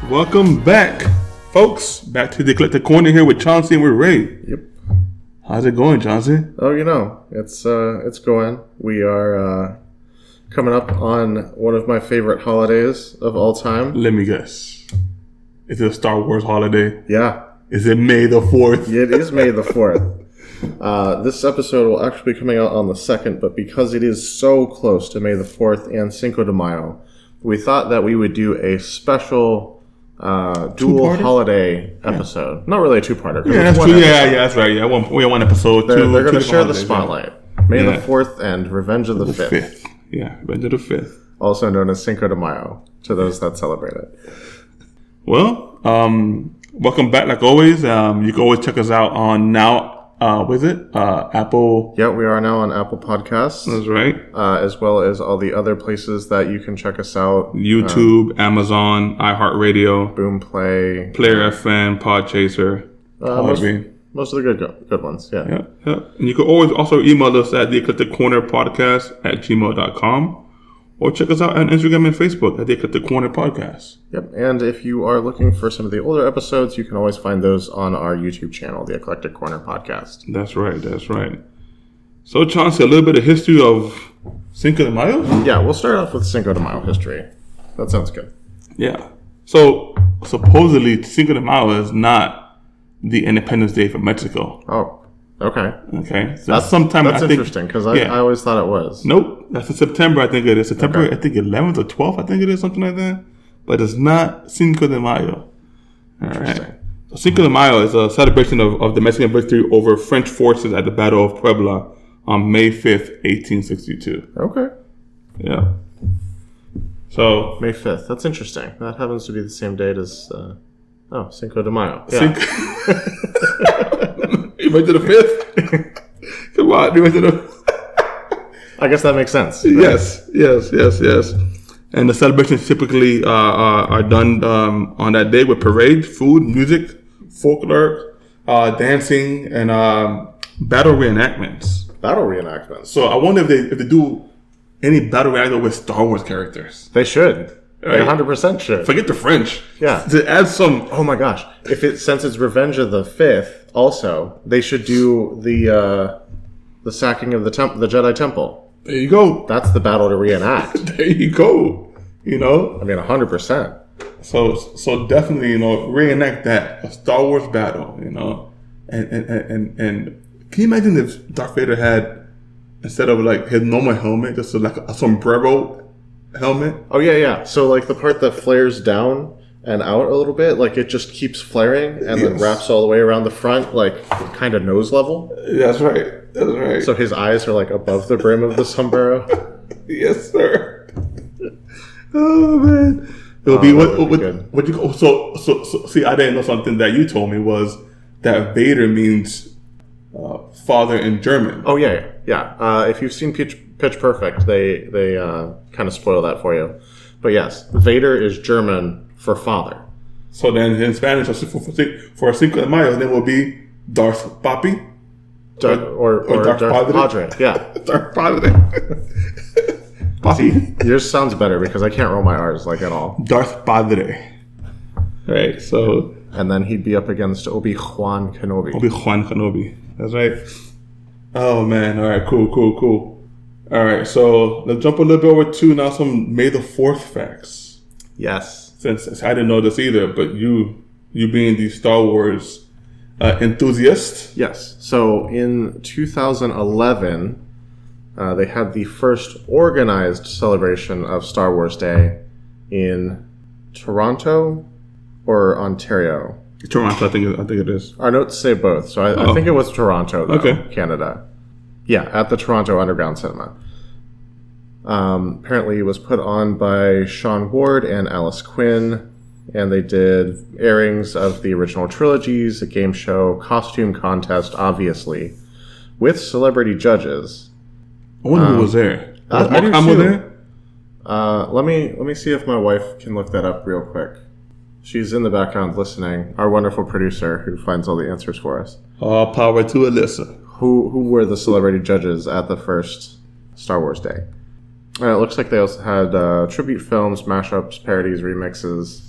Welcome back, folks. Back to the Eclectic Corner here with Chauncey and with Ray. Yep. How's it going, Chauncey? Oh, it's going. We are coming up on one of my favorite holidays of all time. Let me guess. Is it a Star Wars holiday? Yeah. Is it May the 4th? It is May the 4th. This episode will actually be coming out on the 2nd, but because it is so close to May the 4th and Cinco de Mayo, we thought that we would do a special dual Two-parter? Holiday episode. Yeah. Not really a two-parter. Yeah, that's true. Yeah, that's right. Yeah, we have one episode. They're going to share the spotlight. Yeah. May the 4th and Revenge of the 5th. Yeah, Revenge of the 5th. Also known as Cinco de Mayo, to those that celebrate it. Well, welcome back like always. You can always check us out on now. Apple? Yeah, we are now on Apple Podcasts. That's right. As well as all the other places that you can check us out. YouTube, Amazon, iHeartRadio, Boomplay, Player FM, Podchaser. Most of the good ones, yeah. Yeah. And you can always also email us at theeclecticcornerpodcast@gmail.com or check us out on Instagram and Facebook at The Eclectic Corner Podcast. Yep, and if you are looking for some of the older episodes, you can always find those on our YouTube channel, The Eclectic Corner Podcast. That's right. So, Chauncey, a little bit of history of Cinco de Mayo? Yeah, we'll start off with Cinco de Mayo history. That sounds good. Yeah. So, supposedly, Cinco de Mayo is not the Independence Day for Mexico. Oh, okay. So that's interesting, because I always thought it was. Nope. That's in September, I think it is. September, okay. I think 11th or 12th, I think it is, something like that. But it's not Cinco de Mayo. Interesting. Right. So Cinco de Mayo is a celebration of the Mexican victory over French forces at the Battle of Puebla on May 5th, 1862. Okay. Yeah. So May 5th. That's interesting. That happens to be the same date as Cinco de Mayo. Yeah. You went to the 5th? Come on, you went to the... I guess that makes sense. Right? Yes. And the celebrations typically are done on that day with parade, food, music, folklore, dancing, and battle reenactments. So I wonder if they do any battle reenactment with Star Wars characters. They should. Right? They 100% should. Forget the French. Yeah. To add some... Oh my gosh. Since it's Revenge of the 5th, also, they should do the sacking of the Jedi Temple. There you go. That's the battle to reenact. There you go. You know? I mean, 100%. So definitely, reenact that. A Star Wars battle, And can you imagine if Darth Vader had, instead of like his normal helmet, just like a sombrero helmet? Oh, yeah. So like the part that flares down and out a little bit, like it just keeps flaring and then wraps all the way around the front, like kind of nose level. That's right. So his eyes are like above the brim of the sombrero. Yes, sir. Oh man, it'll be what you go. So see, I didn't know something that you told me was that Vader means father in German. Oh yeah. If you've seen Pitch Perfect, they kind of spoil that for you. But yes, Vader is German for father. So then in Spanish, for Cinco de Mayo, then will be Darth Papi. Or Darth Padre. Yeah. Darth Padre. Papi. Yours sounds better because I can't roll my R's like at all. Darth Padre. Right, so... And then he'd be up against Obi-Wan Kenobi. That's right. Oh, man. All right, cool. All right, so let's jump a little bit over to now some May the 4th facts. Yes. Since I didn't know this either, but you being the Star Wars enthusiast. Yes. So in 2011, they had the first organized celebration of Star Wars Day in Toronto or Ontario. Toronto, I think it is. Our notes say both, so I think it was Toronto, though, okay. Canada. Yeah, at the Toronto Underground Cinema. Apparently it was put on by Sean Ward and Alice Quinn, and they did airings of the original trilogies, a game show, costume contest, obviously, with celebrity judges. I wonder who was there. Was I do Mark Hamill too. there? Let me see if my wife can look that up real quick. She's in the background listening. Our wonderful producer who finds all the answers for us. All power to Alyssa. Who were the celebrity judges at the first Star Wars Day? And it looks like they also had tribute films, mashups, parodies, remixes.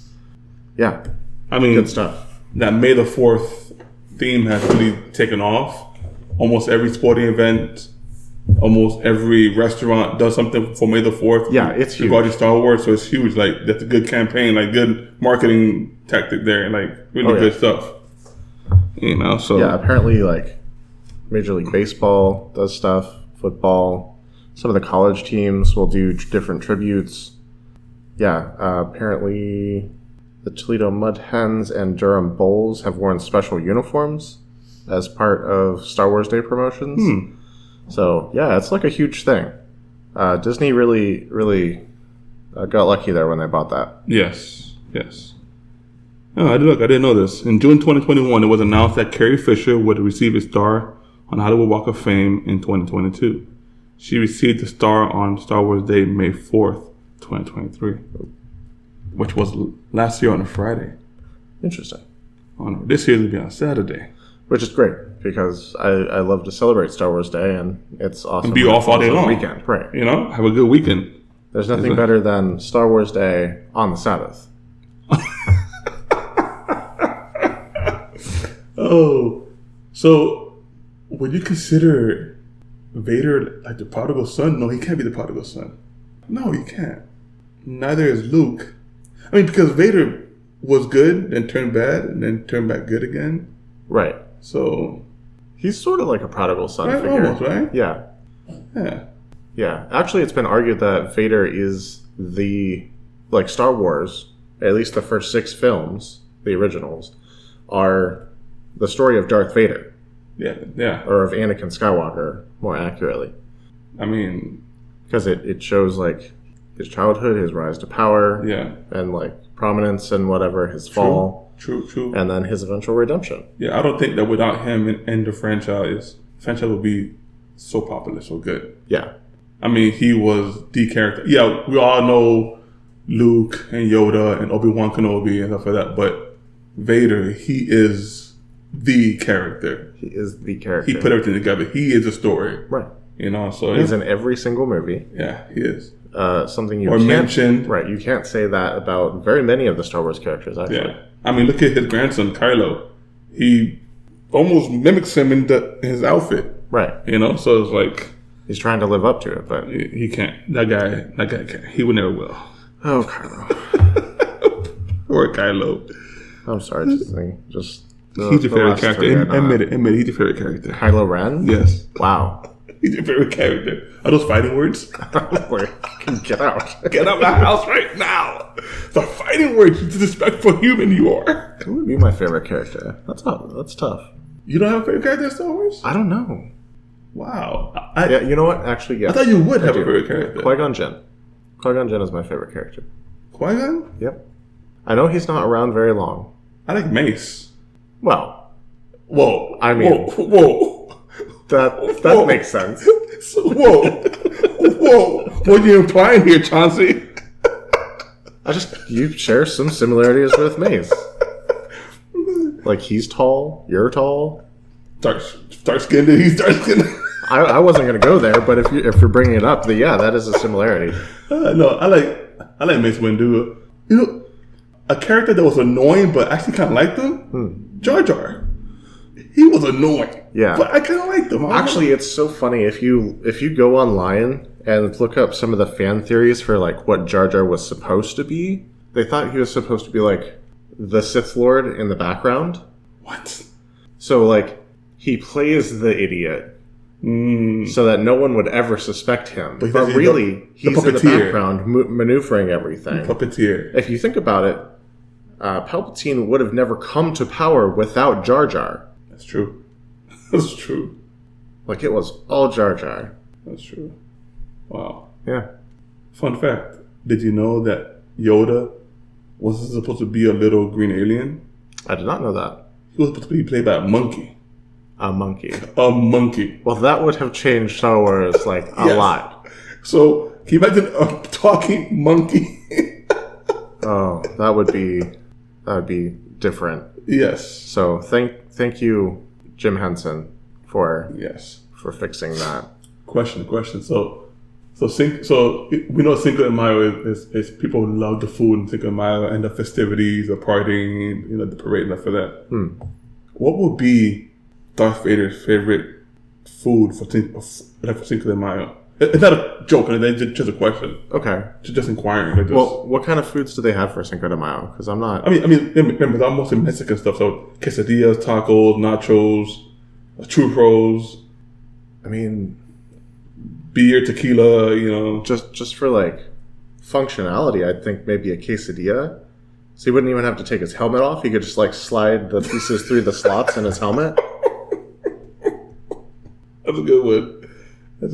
Yeah, I mean, good stuff. that May the 4th theme has really taken off. Almost every sporting event, almost every restaurant does something for May the 4th. Yeah, it's huge. Regarding Star Wars, so it's huge. Like, that's a good campaign, like, good marketing tactic there, like, really good stuff. You know, so. Yeah, apparently, like, Major League Baseball does stuff, football. Some of the college teams will do different tributes. Yeah, apparently the Toledo Mud Hens and Durham Bulls have worn special uniforms as part of Star Wars Day promotions. So, yeah, it's like a huge thing. Disney really got lucky there when they bought that. Yes. Oh, I didn't know this. In June 2021, it was announced that Carrie Fisher would receive a star on Hollywood Walk of Fame in 2022. She received the star on Star Wars Day, May 4th, 2023, which was last year on a Friday. Interesting. This year it'll be on Saturday. Which is great, because I love to celebrate Star Wars Day, and it's awesome. And be off all day long. Weekend, right. You know, have a good weekend. There's nothing better than Star Wars Day on the Sabbath. Oh, so would you consider Vader like the prodigal son? No, he can't be the prodigal son. No, he can't. Neither is Luke. I mean, because Vader was good, then turned bad, and then turned back good again. Right. So he's sort of like a prodigal son right, figure. almost, right? Yeah. Yeah. Yeah. Actually, it's been argued that Vader is like Star Wars, at least the first 6 films, the originals, are the story of Darth Vader. Yeah. Or of Anakin Skywalker, more accurately. I mean, because it shows like his childhood, his rise to power, and like prominence and whatever, his fall. True. And then his eventual redemption. Yeah, I don't think that without him and the franchise would be so popular, so good. Yeah. I mean, he was the character. Yeah, we all know Luke and Yoda and Obi-Wan Kenobi and stuff like that, but Vader, he is the character. He is the character. He put everything together. He is the story. Right. You know, so he's in every single movie. Yeah, he is. Something you can't mention. Right, you can't say that about very many of the Star Wars characters, actually. Yeah. I mean, look at his grandson, Kylo. He almost mimics him in his outfit. Right. You know, so it's like... He's trying to live up to it, but... He can't. That guy can't. He would never will. Oh, Kylo. Poor Kylo. I'm sorry, Disney. Just... he's your favorite character. Admit it. He's your favorite character. Kylo Ren? Yes. Wow. He's your favorite character. Are those fighting words? Get out. Get out of my house right now. The fighting words. You disrespectful human you are. Who would be my favorite character? That's tough. You don't have a favorite character in Star Wars? I don't know. Wow. Yeah, you know what? Actually, yeah. I thought you would have a favorite character. Qui-Gon Jinn. Qui-Gon Jinn is my favorite character. Qui-Gon? Yep. I know he's not around very long. I like Mace. Well. Whoa. I mean. Whoa. That makes sense. Whoa. What are you implying here, Chauncey? You share some similarities with Mace. Like, he's tall, you're tall. Dark skinned, he's dark skinned. I wasn't going to go there, but if you're bringing it up, then yeah, that is a similarity. No, I like Mace Windu. You know, a character that was annoying, but actually kind of liked him. Jar Jar. He was annoying. Yeah, but I kind of liked him. Actually, it's so funny if you go online and look up some of the fan theories for like what Jar Jar was supposed to be. They thought he was supposed to be like the Sith Lord in the background. What? So like he plays the idiot. So that no one would ever suspect him. But really, he's in the background maneuvering everything. The puppeteer. If you think about it, Palpatine would have never come to power without Jar Jar. That's true. That's true. Like, it was all Jar Jar. That's true. Wow. Yeah. Fun fact. Did you know that Yoda wasn't supposed to be a little green alien? I did not know that. He was supposed to be played by a monkey. A monkey. A monkey. Well, that would have changed Star Wars, like, a lot. So can you imagine a talking monkey? Oh, that would be different. Yes. So thank you, Jim Henson, for Yes. fixing that. Question. So we know Cinco de Mayo is people love the food in Cinco de Mayo and the festivities, the partying, the parade and stuff for that. What would be Darth Vader's favorite food for Cinco de Mayo? It's not a joke, it's just a question. Okay. Just inquiring. Well, what kind of foods do they have for Cinco de Mayo? Because I'm not. I mean, remember, it's mostly Mexican stuff. So quesadillas, tacos, nachos, churros. I mean, beer, tequila. Just for like functionality, I'd think maybe a quesadilla. So he wouldn't even have to take his helmet off. He could just like slide the pieces through the slots in his helmet. That's a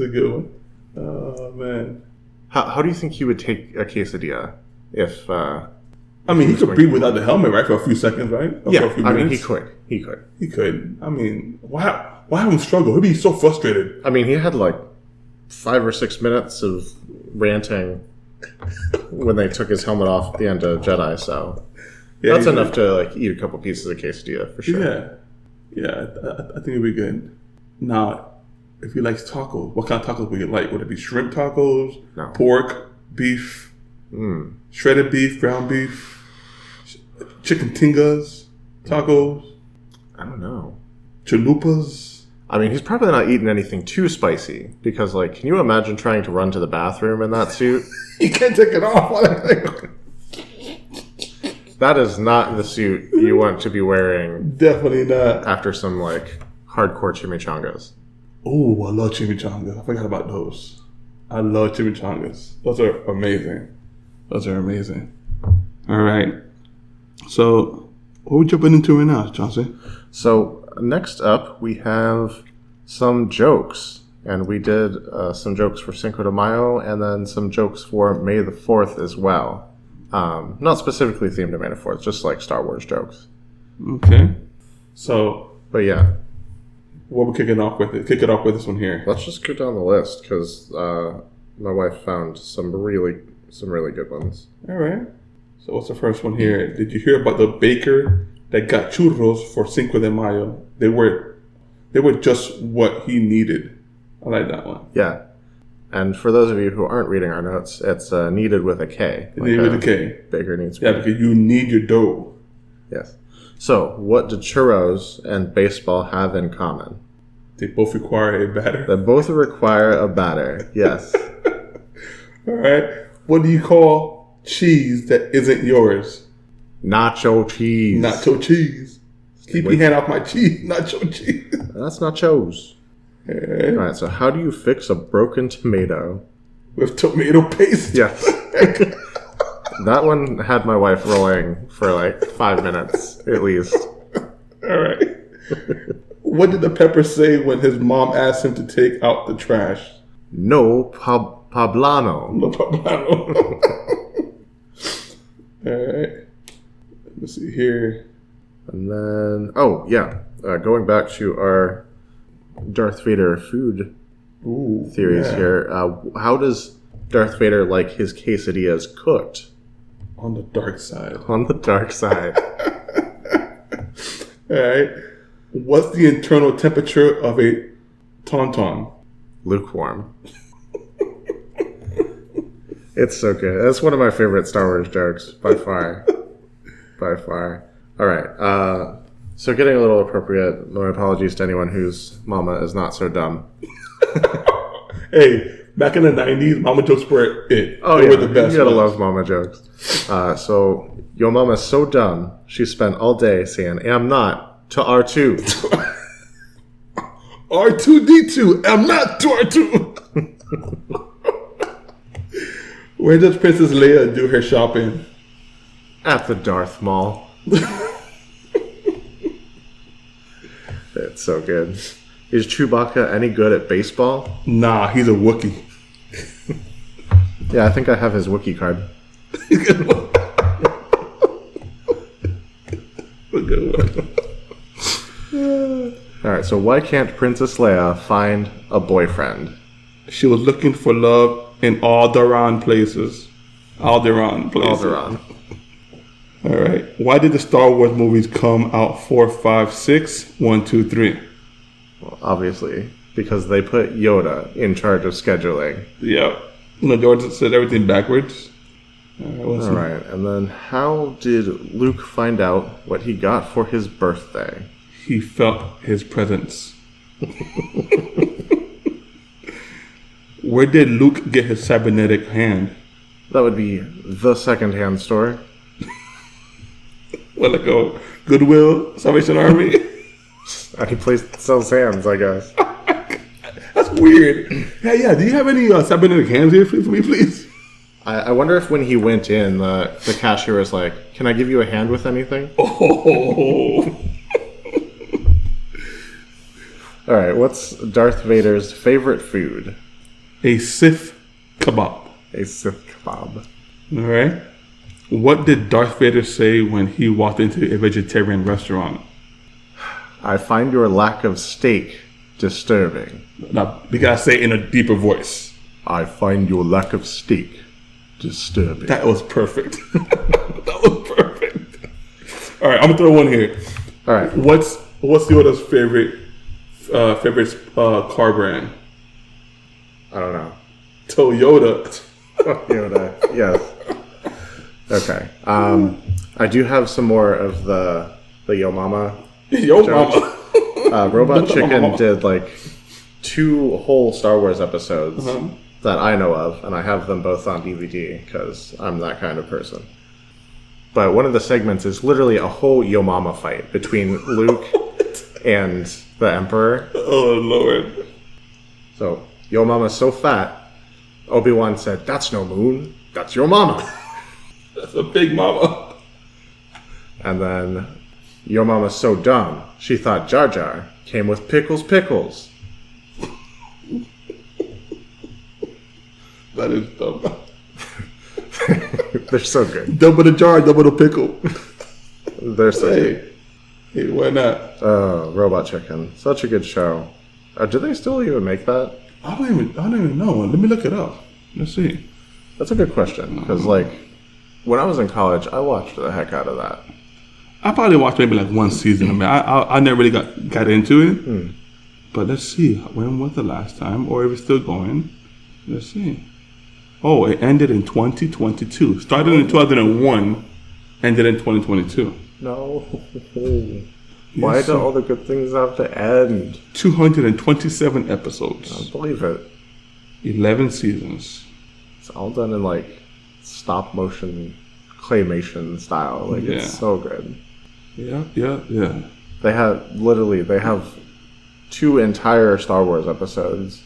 good one. Oh man. How do you think he would take a quesadilla if? He could breathe without the helmet, right, for a few seconds, right? Or yeah, for a few minutes. he could. He could. Why have him struggle? He'd be so frustrated. He had like 5 or 6 minutes of ranting when they took his helmet off at the end of Jedi, so that's enough to like eat a couple pieces of quesadilla for sure. Yeah. I think it'd be good. Now, if he likes tacos, what kind of tacos would you like? Would it be shrimp tacos? No. Pork, beef, shredded beef, ground beef, chicken tingas, tacos? I don't know. Chalupas? He's probably not eating anything too spicy because, like, can you imagine trying to run to the bathroom in that suit? You can't take it off. That is not the suit you want to be wearing. Definitely not. After some, like, hardcore chimichangas. Oh, I love chimichangas. I forgot about those. I love chimichangas. Those are amazing. All right. So, what are we jumping into right now, Chauncey? So, next up, we have some jokes. And we did some jokes for Cinco de Mayo and then some jokes for May the 4th as well. Not specifically themed to May the 4th, just like Star Wars jokes. Okay. So, but yeah. What we're kicking off with? Kick it off with this one here. Let's just go down the list because my wife found some really good ones. All right. So what's the first one here? Did you hear about the baker that got churros for Cinco de Mayo? They were just what he needed. I like that one. Yeah. And for those of you who aren't reading our notes, it's needed with a K. Needed with a K. Baker needs. Yeah, because you need your dough. Yes. So, what do churros and baseball have in common? They both require a batter. They both require a batter, yes. All right. What do you call cheese that isn't yours? Nacho cheese. Nacho cheese. Keep your hand off my cheese. Nacho cheese. That's nachos. All right, so how do you fix a broken tomato? With tomato paste? Yes. That one had my wife rolling for like 5 minutes, at least. All right. What did the pepper say when his mom asked him to take out the trash? No poblano. No poblano. All right. Let me see here. And then, going back to our Darth Vader food theories here. How does Darth Vader like his quesadillas cooked? On the dark side. On the dark side. All right. What's the internal temperature of a tauntaun? Lukewarm. It's so good. That's one of my favorite Star Wars jokes, by far. By far. All right. So getting a little appropriate. My apologies to anyone whose mama is not so dumb. Hey, back in the 90s, mama jokes were it. Oh, they yeah. were the best. You gotta love mama jokes. So, your mama's so dumb, she spent all day saying, am not to R2. R2-D2, am not to R2. Where does Princess Leia do her shopping? At the Darth Mall. It's so good. Is Chewbacca any good at baseball? Nah, he's a Wookiee. Yeah, I think I have his Wookiee card. A good one. All right, so why can't Princess Leia find a boyfriend? She was looking for love in Alderaan places. Alderaan places. Alderaan. All right. Why did the Star Wars movies come out 4, 5, 6, 1, 2, 3? Well, obviously, because they put Yoda in charge of scheduling. Yeah. George said everything backwards. All right. And then how did Luke find out what he got for his birthday? He felt his presence. Where did Luke get his cybernetic hand? That would be the secondhand store. Well, like a Goodwill, Salvation Army. Any place that sells hands, I guess. That's weird. Yeah. Do you have any cybernetic hands here for me, please? I wonder if when he went in, the cashier was like, "Can I give you a hand with anything?" Oh. All right. What's Darth Vader's favorite food? A Sith kebab. A Sith kebab. All right. What did Darth Vader say when he walked into a vegetarian restaurant? I find your lack of steak disturbing. Now, you gotta say it in a deeper voice. I find your lack of steak disturbing. That was perfect. That was perfect. All right, I'm gonna throw one here. All right. What's Yoda's favorite car brand? I don't know. Toyota. Yoda. Yes. Okay. I do have some more of the Yo Mama. Yo jokes. Mama. Robot Chicken did like 2 whole Star Wars episodes that I know of, and I have them both on DVD because I'm that kind of person. But one of the segments is literally a whole Yo Mama fight between Luke and the Emperor. Oh, Lord. So, Yo Mama's so fat, Obi-Wan said, "That's no moon, that's your mama." That's a big mama. And then, Yo Mama's so dumb, she thought Jar Jar came with pickles. That is dumb. They're so good. Double the jar, double the pickle. They're so good. Hey, why not? Oh, Robot Chicken. Such a good show. Do they still even make that? I don't even know. Let me look it up. Let's see. That's a good question. Because, like, when I was in college, I watched the heck out of that. I probably watched maybe like one season. I mean, I never really got into it. But let's see. When was the last time? Or if it's still going? Let's see. Oh, it ended in 2022. Started in 2001, ended in 2022. No. Why do all the good things have to end? 227 episodes. I don't believe it. 11 seasons. It's all done in, like, stop motion claymation style. Like, it's so good. Yeah. They have 2 entire Star Wars episodes.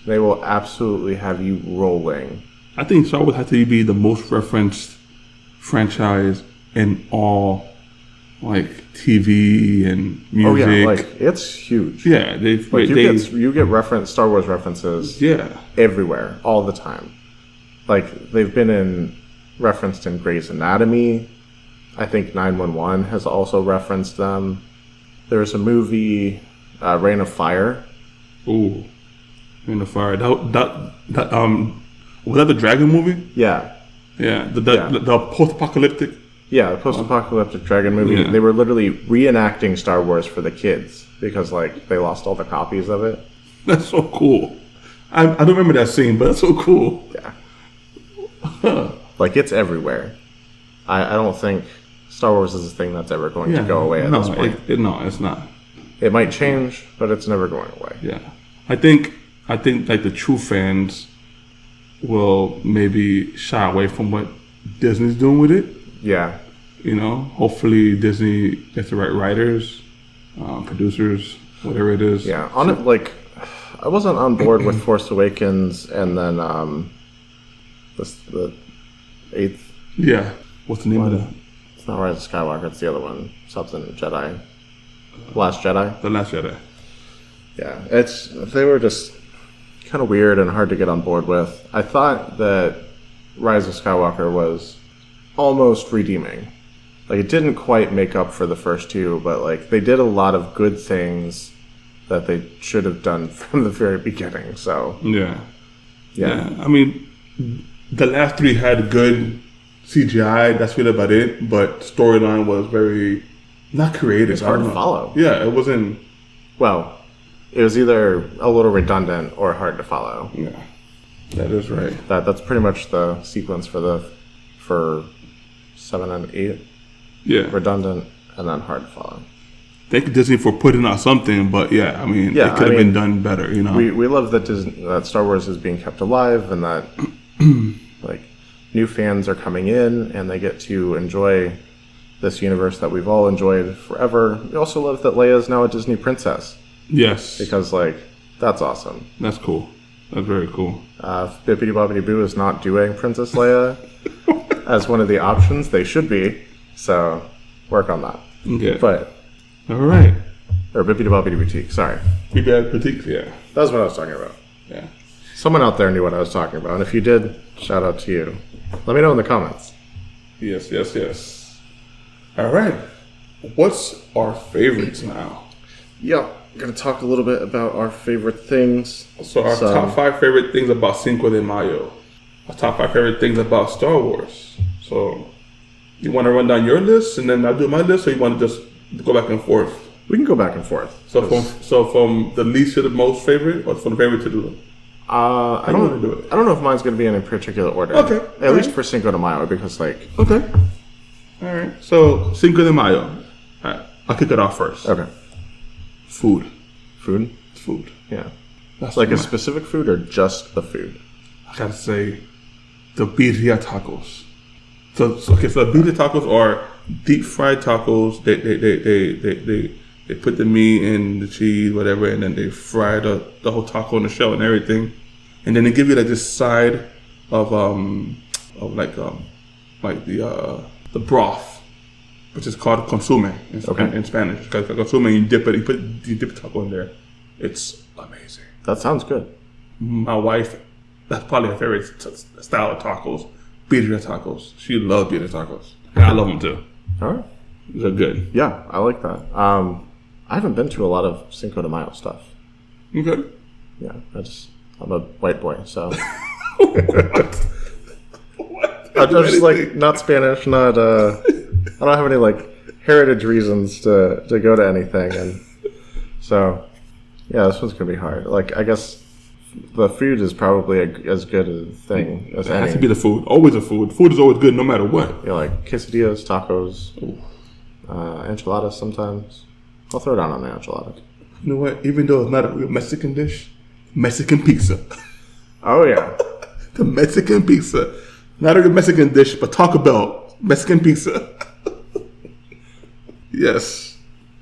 They will absolutely have you rolling. I think Star Wars has to be the most referenced franchise in all, like, TV and music. Oh yeah, like, it's huge. Yeah, you get Star Wars references everywhere, all the time. Like, they've been referenced in Grey's Anatomy. I think 911 has also referenced them. There's a movie, Reign of Fire. Ooh. In the Fire. That was that the dragon movie? Yeah. Yeah. The post-apocalyptic. Yeah, the post-apocalyptic dragon movie. Yeah. They were literally reenacting Star Wars for the kids because, like, they lost all the copies of it. That's so cool. I don't remember that scene, but that's so cool. Yeah. Like, it's everywhere. I don't think Star Wars is a thing that's ever going to go away at this point. No, it's not. It might change, but it's never going away. Yeah. I think like the true fans will maybe shy away from what Disney's doing with it. Yeah. You know, hopefully Disney gets the right writers, producers, whatever it is. Yeah. I wasn't on board with Force Awakens and then the 8th. Yeah. What's the name of that? It's not Rise of Skywalker. It's the other one. Something Jedi. Last Jedi. The Last Jedi. Yeah. They were just kind of weird and hard to get on board with. I thought that Rise of Skywalker was almost redeeming. Like, it didn't quite make up for the first 2, but, like, they did a lot of good things that they should have done from the very beginning. So yeah, Yeah. I mean, the last three had good CGI. That's really about it. But storyline was very not creative. It's hard to follow. Yeah, it wasn't. Well, it was either a little redundant or hard to follow. Yeah, that is right. That's pretty much the sequence for 7 and 8. Yeah, Redundant and then hard to follow. Thank you Disney for putting out something, but yeah, I mean, it could have been done better. You know, we love that Star Wars is being kept alive and that like new fans are coming in and they get to enjoy this universe that we've all enjoyed forever. We also love that Leia is now a Disney princess. Yes, because like that's awesome. That's cool. That's very cool. Bippity Boppity Boo is not doing Princess Leia as one of the options. They should be. So work on that. Okay. But all right. Or Bippity Boppity Boutique. Sorry. Bippity Boutique. Yeah. That's what I was talking about. Yeah. Someone out there knew what I was talking about, and if you did, shout out to you. Let me know in the comments. Yes. All right. What's our favorites now? Yep. I'm going to talk a little bit about our favorite things. So our top 5 favorite things about Cinco de Mayo. Our top 5 favorite things about Star Wars. So you want to run down your list and then I'll do my list, or you want to just go back and forth? We can go back and forth. So from the least to the most favorite, or from the favorite to the I don't know if mine's going to be in a particular order. Okay. At least for Cinco de Mayo, because like... Okay. All right. So Cinco de Mayo. All right. I'll kick it off first. Okay. Food. Food. Yeah. That's like a specific food or just the food? I gotta say, the birria tacos. So the birria tacos are deep fried tacos. They put the meat and the cheese, whatever, and then they fry the whole taco in the shell and everything, and then they give you like this side of the broth, which is called consume in Spanish. Because consume, you dip the taco in there. It's amazing. That sounds good. My wife, that's probably her favorite style of tacos, birria tacos. She loves birria tacos. And I love them too. All right. They're good. Yeah, I like that. I haven't been to a lot of Cinco de Mayo stuff. Okay. Yeah, I'm a white boy, so. What? I'm just like not Spanish, not I don't have any like heritage reasons to go to anything, and so yeah, this one's gonna be hard. Like I guess the food is probably as good a thing as It any. has to be the food. Always the food. Food is always good no matter what. You know, like quesadillas, tacos, enchiladas sometimes. I'll throw down on the enchilada. You know what? Even though it's not a real Mexican dish, Mexican pizza. Oh yeah, The Mexican pizza. Not a real Mexican dish, but Taco Bell Mexican pizza. Yes.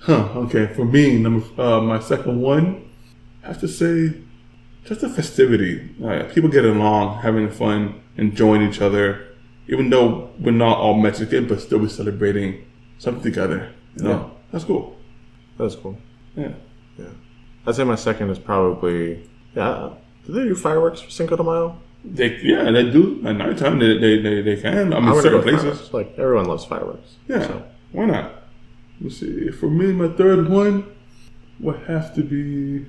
Okay. For me, my second one, I have to say, just the festivity. People getting along, having fun, enjoying each other. Even though we're not all Mexican, but still we're celebrating something together. You know, Yeah. That's cool. that's cool. Yeah. I'd say my second is probably Do they do fireworks for Cinco de Mayo? They do at nighttime. They can. I mean, gonna certain go places. fireworks. Like everyone loves fireworks. Yeah. So. Why not? Let me see. For me, my third one would have to be.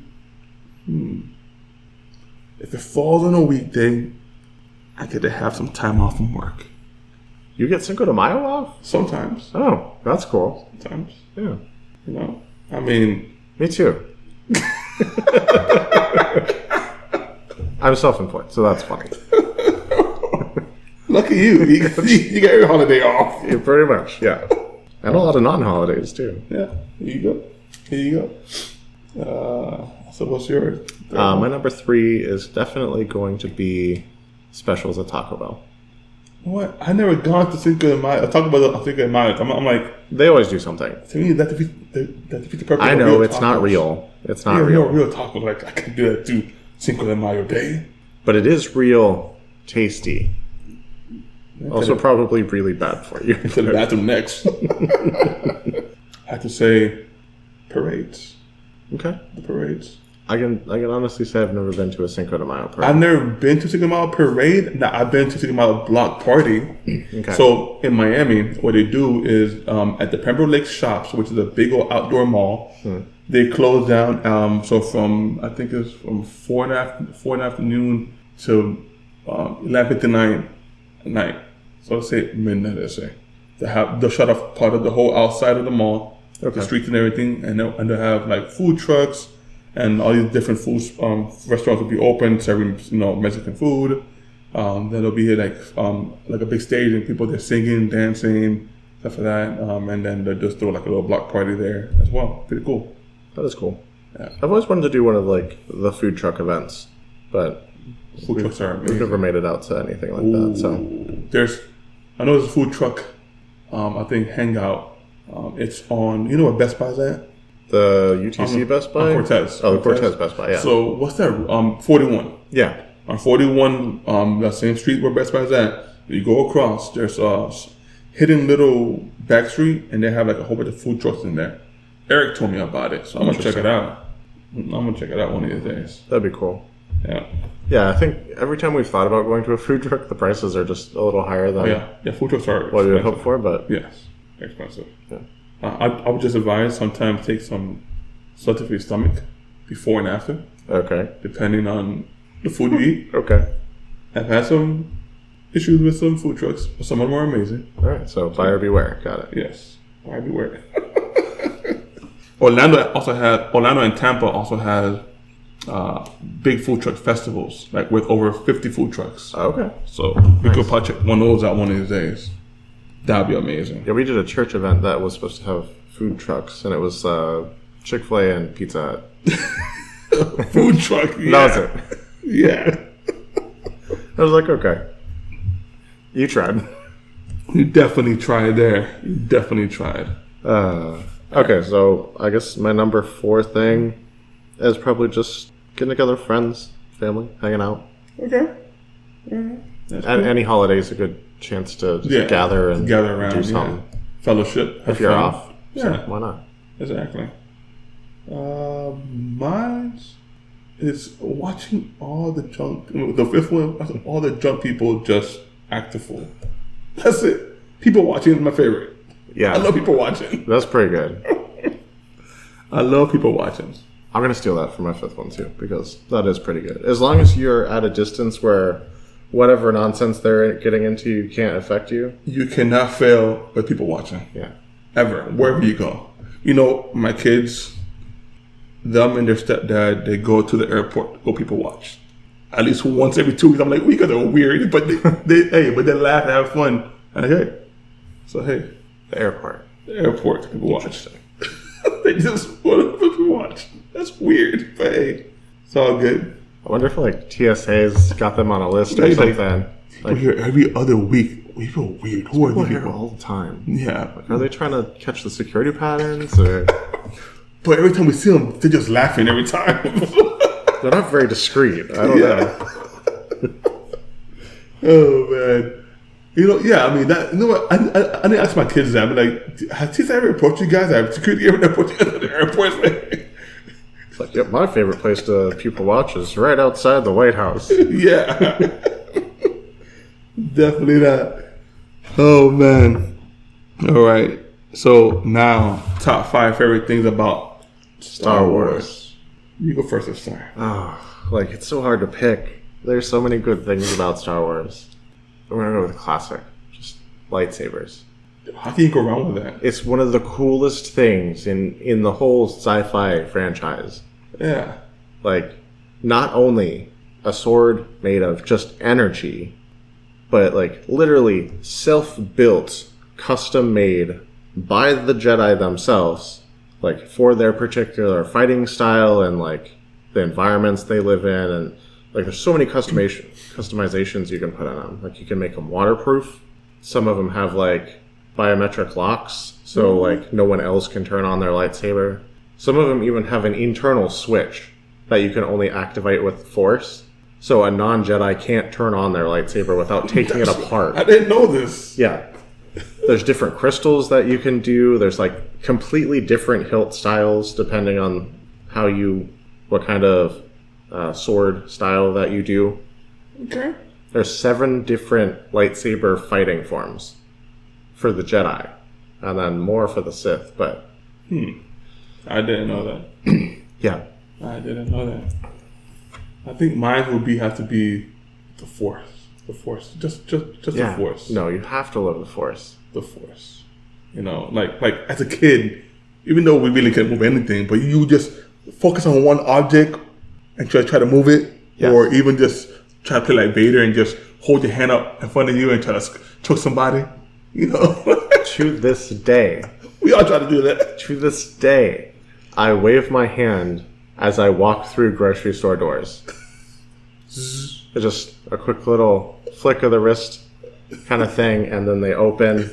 If it falls on a weekday, I get to have some time off from work. You get Cinco de Mayo off? Sometimes. Oh, that's cool. Sometimes. Yeah. You know. I mean. Me too. I'm self-employed, so that's funny. Lucky you. You get your holiday off. Yeah, pretty much, yeah. And a lot of non-holidays, too. Yeah. Here you go. So what's yours? My number 3 is definitely going to be specials at Taco Bell. You know what? I never gone to Cinco de Mayo. Talk about Cinco de Mayo. I'm like, they always do something. to me, that defeats the purpose. I of know real it's not tacos. real. It's not Yeah, real. real taco. Like I can do that too. Cinco de Mayo day. But it is real tasty. Also, probably really bad for you. To the bathroom next. I have to say, parades. Okay. The parades. I can honestly say I've never been to a Cinco de Mayo parade. I've never been to Cinco de Mayo parade. Now I've been to Cinco de Mayo block party. Okay. So in Miami, what they do is at the Pembroke Lake Shops, which is a big old outdoor mall, they close down. So from I think it's from 4 in the afternoon till 11:59 at night. So let's say midnight. Let's say they'll shut off part of the whole outside of the mall, the streets and everything, and they'll have like food trucks and all these different food restaurants will be open serving Mexican food. Then there'll be like a big stage and people they're singing, dancing, stuff like that, and then they'll just throw like a little block party there as well. Pretty cool. That is cool. Yeah. I've always wanted to do one of like the food truck events, but food trucks are amazing. We've never made it out to anything like that. So I know there's a food truck. I think Hangout. It's on. You know where Best Buy's at? The UTC Best Buy. Cortez. Oh, the Cortez Best Buy. Yeah. So what's that? 41. Yeah. On 41, that same street where Best Buy's at. You go across. There's a hidden little back street, and they have like a whole bunch of food trucks in there. Eric told me about it, so I'm gonna check it out. I'm gonna check it out one of these days. That'd be cool. Yeah. Yeah, I think every time we've thought about going to a food truck, the prices are just a little higher than food trucks are what we would hope for, but yes, expensive. Yeah. I would just advise sometimes take some something for your stomach before and after. Okay. Depending on the food you eat. Okay. I've had some issues with some food trucks, but some of them are amazing. All right, so buyer beware. Got it. Yes, buyer beware. Orlando and Tampa also has big food truck festivals, like with over 50 food trucks. Okay. So we could probably check one of those out one of these days. That'd be amazing. Yeah, we did a church event that was supposed to have food trucks, and it was Chick-fil-A and Pizza Hut. Food truck, yeah. That was it. Yeah. I was like, okay. You tried. You definitely tried there. You definitely tried. Okay, so I guess my number 4 thing is probably just getting together with friends, family, hanging out. Okay. And any holiday is a good chance to just gather around, do something. Fellowship. If you're off, yeah, why not? Exactly. Mine is watching all the junk. The 5th one, watching all the junk people just act a fool. That's it. People watching is my favorite. Yeah, I love people watching. That's pretty good. I love people watching. I'm gonna steal that for my 5th one too, because that is pretty good. As long as you're at a distance where whatever nonsense they're getting into can't affect you. You cannot fail with people watching. Yeah. Ever, wherever you go. You know, my kids, them and their stepdad, they go to the airport to go people watch. At least once every 2 weeks. I'm like, we guys are weird, but they laugh and have fun. And hey, so hey, the airport people watch. They just want to people watch. That's weird, but hey, it's all good. I wonder if like TSA's got them on a list or something. People here every other week. We feel weird. Who are these here people? All the time. Yeah. Like, are they trying to catch the security patterns? Or? But every time we see them, they're just laughing every time. They're not very discreet. I don't know. Oh man. You know, yeah. I mean, that. You know what? I didn't ask my kids that. But like, has TSA ever approached you guys? Have security ever approached you at the airport? It's like, yep, my favorite place to people watch is right outside the White House. Yeah. Definitely that. Oh man. All right. So now, top 5 favorite things about Star Wars. You go first this time. Oh, like it's so hard to pick. There's so many good things about Star Wars. I'm gonna go with a classic, just lightsabers. How can you go wrong with that? It's one of the coolest things in the whole sci-fi franchise. Yeah. Like, not only a sword made of just energy, but like literally self-built, custom-made by the Jedi themselves, like for their particular fighting style and like the environments they live in, and like there's so many customizations you can put on them. Like you can make them waterproof. Some of them have like biometric locks, so like no one else can turn on their lightsaber. Some of them even have an internal switch that you can only activate with Force. So a non-Jedi can't turn on their lightsaber without taking it apart. I didn't know this. Yeah. There's different crystals that you can do. There's like completely different hilt styles depending on what kind of sword style that you do. Okay. There's 7 different lightsaber fighting forms for the Jedi, and then more for the Sith. But I didn't know that. Yeah, I didn't know that. I think mine would have to be The Force. The Force. Just the Force. No, you have to love the Force. The Force. You know, like as a kid, even though we really couldn't move anything, but you just focus on one object and try to move it, or even just try to play like Vader and just hold your hand up in front of you and try to choke somebody. You know. To this day, we all try to do that. To this day, I wave my hand as I walk through grocery store doors. Just a quick little flick of the wrist kind of thing, and then they open.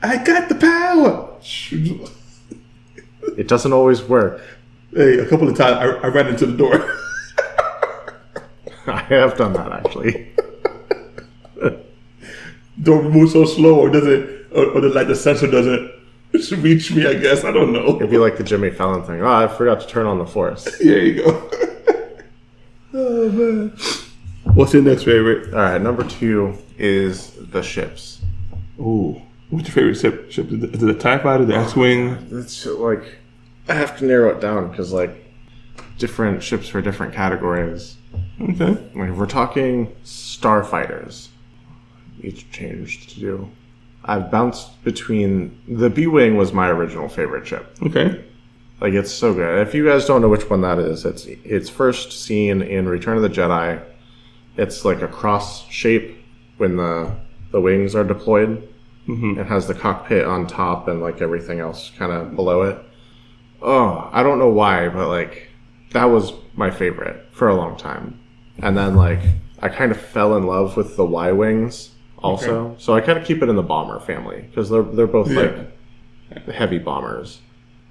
I got the power. It doesn't always work. Hey, a couple of times I ran into the door. I have done that, actually. Door moves so slow, or does it, or the sensor doesn't reach me? I guess I don't know. It'd be like the Jimmy Fallon thing. Oh, I forgot to turn on the Force. There you go. Oh man. What's your next favorite? All right, number 2 is the ships. Ooh, what's your favorite ship? Is it the TIE Fighter, the X-wing? It's like I have to narrow it down because like different ships for different categories. Okay. Like if we're talking starfighters, each changed to do. I've bounced between the B-wing was my original favorite ship. Okay. Like it's so good. If you guys don't know which one that is, it's first seen in Return of the Jedi. It's like a cross shape when the wings are deployed. Mm-hmm. It has the cockpit on top and like everything else kind of below it. Oh, I don't know why, but like that was my favorite for a long time. And then like I kind of fell in love with the Y-wings also. Okay. So I kind of keep it in the bomber family because they're both like heavy bombers.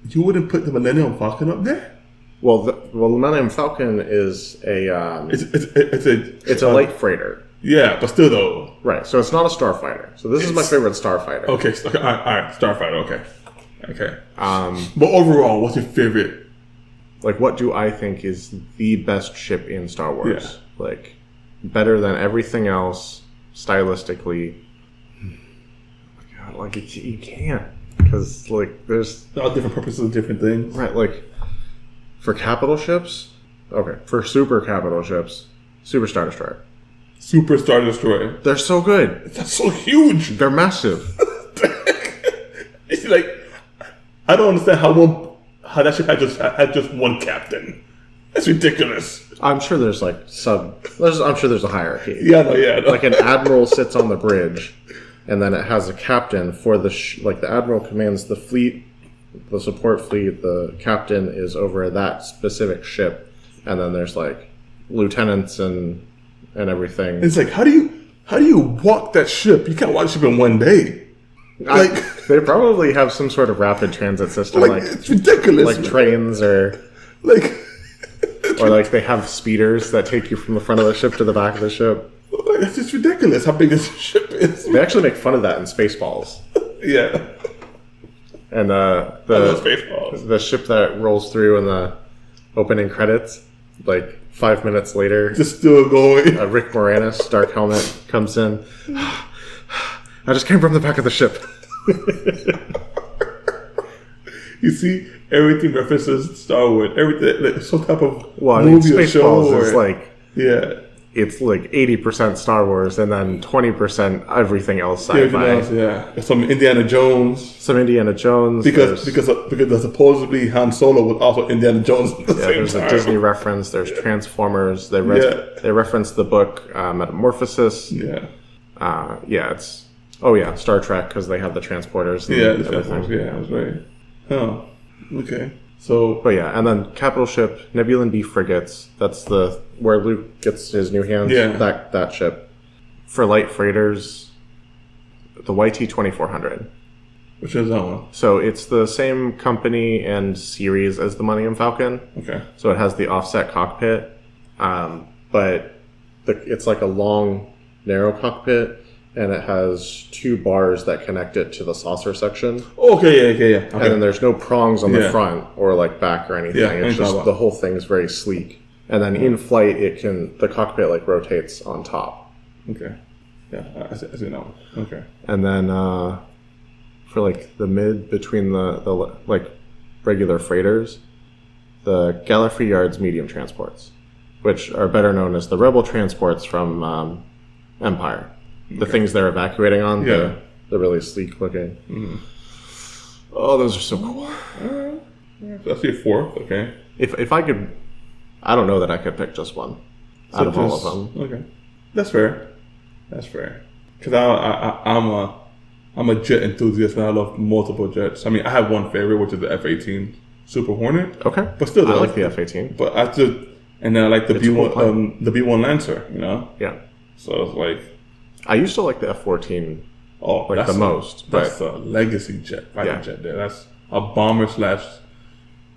You wouldn't put the Millennium Falcon up there? Well, the Millennium Falcon is a it's a light freighter. Yeah, but still though. Right. So it's not a starfighter. So this is my favorite starfighter. Okay. All right. Starfighter. Okay. But overall, what's your favorite? Like, what do I think is the best ship in Star Wars? Yeah. Like, better than everything else, stylistically. God, like you can't. Because, like, there's... all different purposes, different things. Right, like, for capital ships... Okay, for super capital ships, Super Star Destroyer. Super Star Destroyer. They're so good. That's so huge. They're massive. It's like... I don't understand how that ship had just one captain. That's ridiculous. I'm sure there's, like, I'm sure there's a hierarchy. Yeah. Like, an admiral sits on the bridge... And then it has a captain for the like the admiral commands the fleet, the support fleet. The captain is over that specific ship, and then there's like lieutenants and everything. It's like how do you walk that ship? You can't walk the ship in one day. Like they probably have some sort of rapid transit system, like it's ridiculous, like trains or like they have speeders that take you from the front of the ship to the back of the ship. That's just ridiculous how big this ship is. They actually make fun of that in Spaceballs. Yeah. And the ship that rolls through in the opening credits, like 5 minutes later, just still going. Rick Moranis, Dark Helmet, comes in. I just came from the back of the ship. You see, everything references Star Wars. Everything, like some type of movie or show. Spaceballs is like it's like 80% Star Wars and then 20% everything else sci-fi. Some Indiana Jones. Because supposedly Han Solo was also Indiana Jones at the same there's time. A Disney reference. There's Transformers. They reference the book Metamorphosis. Star Trek because they have the transporters. The Transformers. Yeah, that's right. Oh, okay. So, but and then capital ship, Nebulan B frigates. That's where Luke gets his new hands. Yeah, that ship. For light freighters, the YT-2400. Which is that one? So it's the same company and series as the Millennium Falcon. Okay. So it has the offset cockpit, but it's like a long, narrow cockpit. And it has 2 bars that connect it to the saucer section. Okay, yeah. Okay. And then there's no prongs on the front or like back or anything. It's just the whole thing is very sleek. And then in flight, the cockpit like rotates on top. Okay. Yeah, I see that one. Okay. And then for like the mid between the like regular freighters, the Gallifrey Yard's medium transports. which are better known as the rebel transports from Empire. The things they're evacuating on, the really sleek looking. Mm-hmm. Oh, those are so cool. That's your fourth, okay. If I could, I don't know that I could pick just one out of all of them. Okay, that's fair. That's fair. Because I'm a jet enthusiast and I love multiple jets. I mean, I have one favorite, which is the F-18 Super Hornet. Okay, but still, I like the F-18. But and then I like the B-1 Lancer. You know. Yeah. So it's like, I used to like the F-14. Oh, like the most. That's a legacy jet, fighter jet. There, that's a bomber slash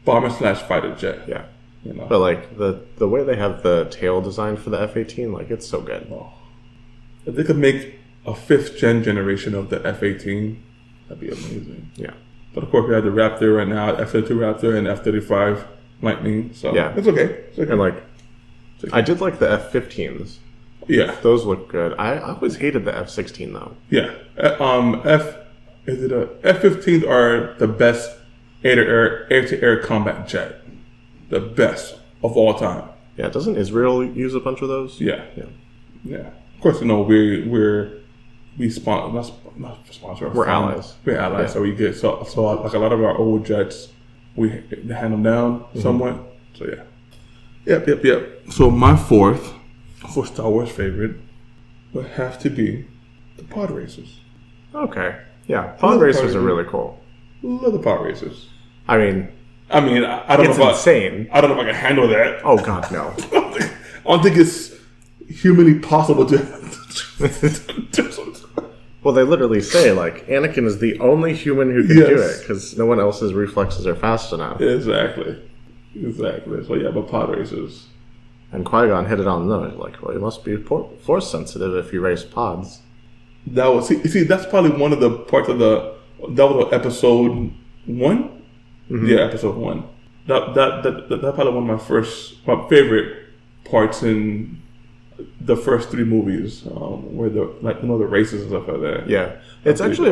fighter jet. Yeah. You know. But like the way they have the tail designed for the F-18, like it's so good. Oh. If they could make a 5th generation of the F-18, that'd be amazing. Yeah. But of course, we have the Raptor right now, F-32 Raptor and F-35 Lightning. So it's okay. It's okay. And like, I did like the F-15s. Yeah. Those look good. I always hated the F-16 though. Yeah. F-15s are the best air-to-air combat jet. The best of all time. Yeah. Doesn't Israel use a bunch of those? Yeah. Of course, you know we sponsor. Not sponsor. We're allies. We're allies, so we get so like a lot of our old jets, we hand them down somewhat. So yeah. Yep. So my fourth Star Wars favorite would have to be the pod racers. Okay. Yeah, pod racers are really cool. Love the pod racers. I mean, I don't know if insane. I don't know if I can handle that. Oh God, no. I don't think it's humanly possible to do something. Well, they literally say, like, Anakin is the only human who can do it, because no one else's reflexes are fast enough. Exactly. So, yeah, but pod racers. And Qui-Gon hit it on the nose. Like, well, you must be force sensitive if you race pods. That was, see, that's probably one of the parts of that was episode 1? Mm-hmm. Yeah, episode 1. That's probably one of my favorite parts in the first 3 movies, where the races and stuff like that. Yeah, it's actually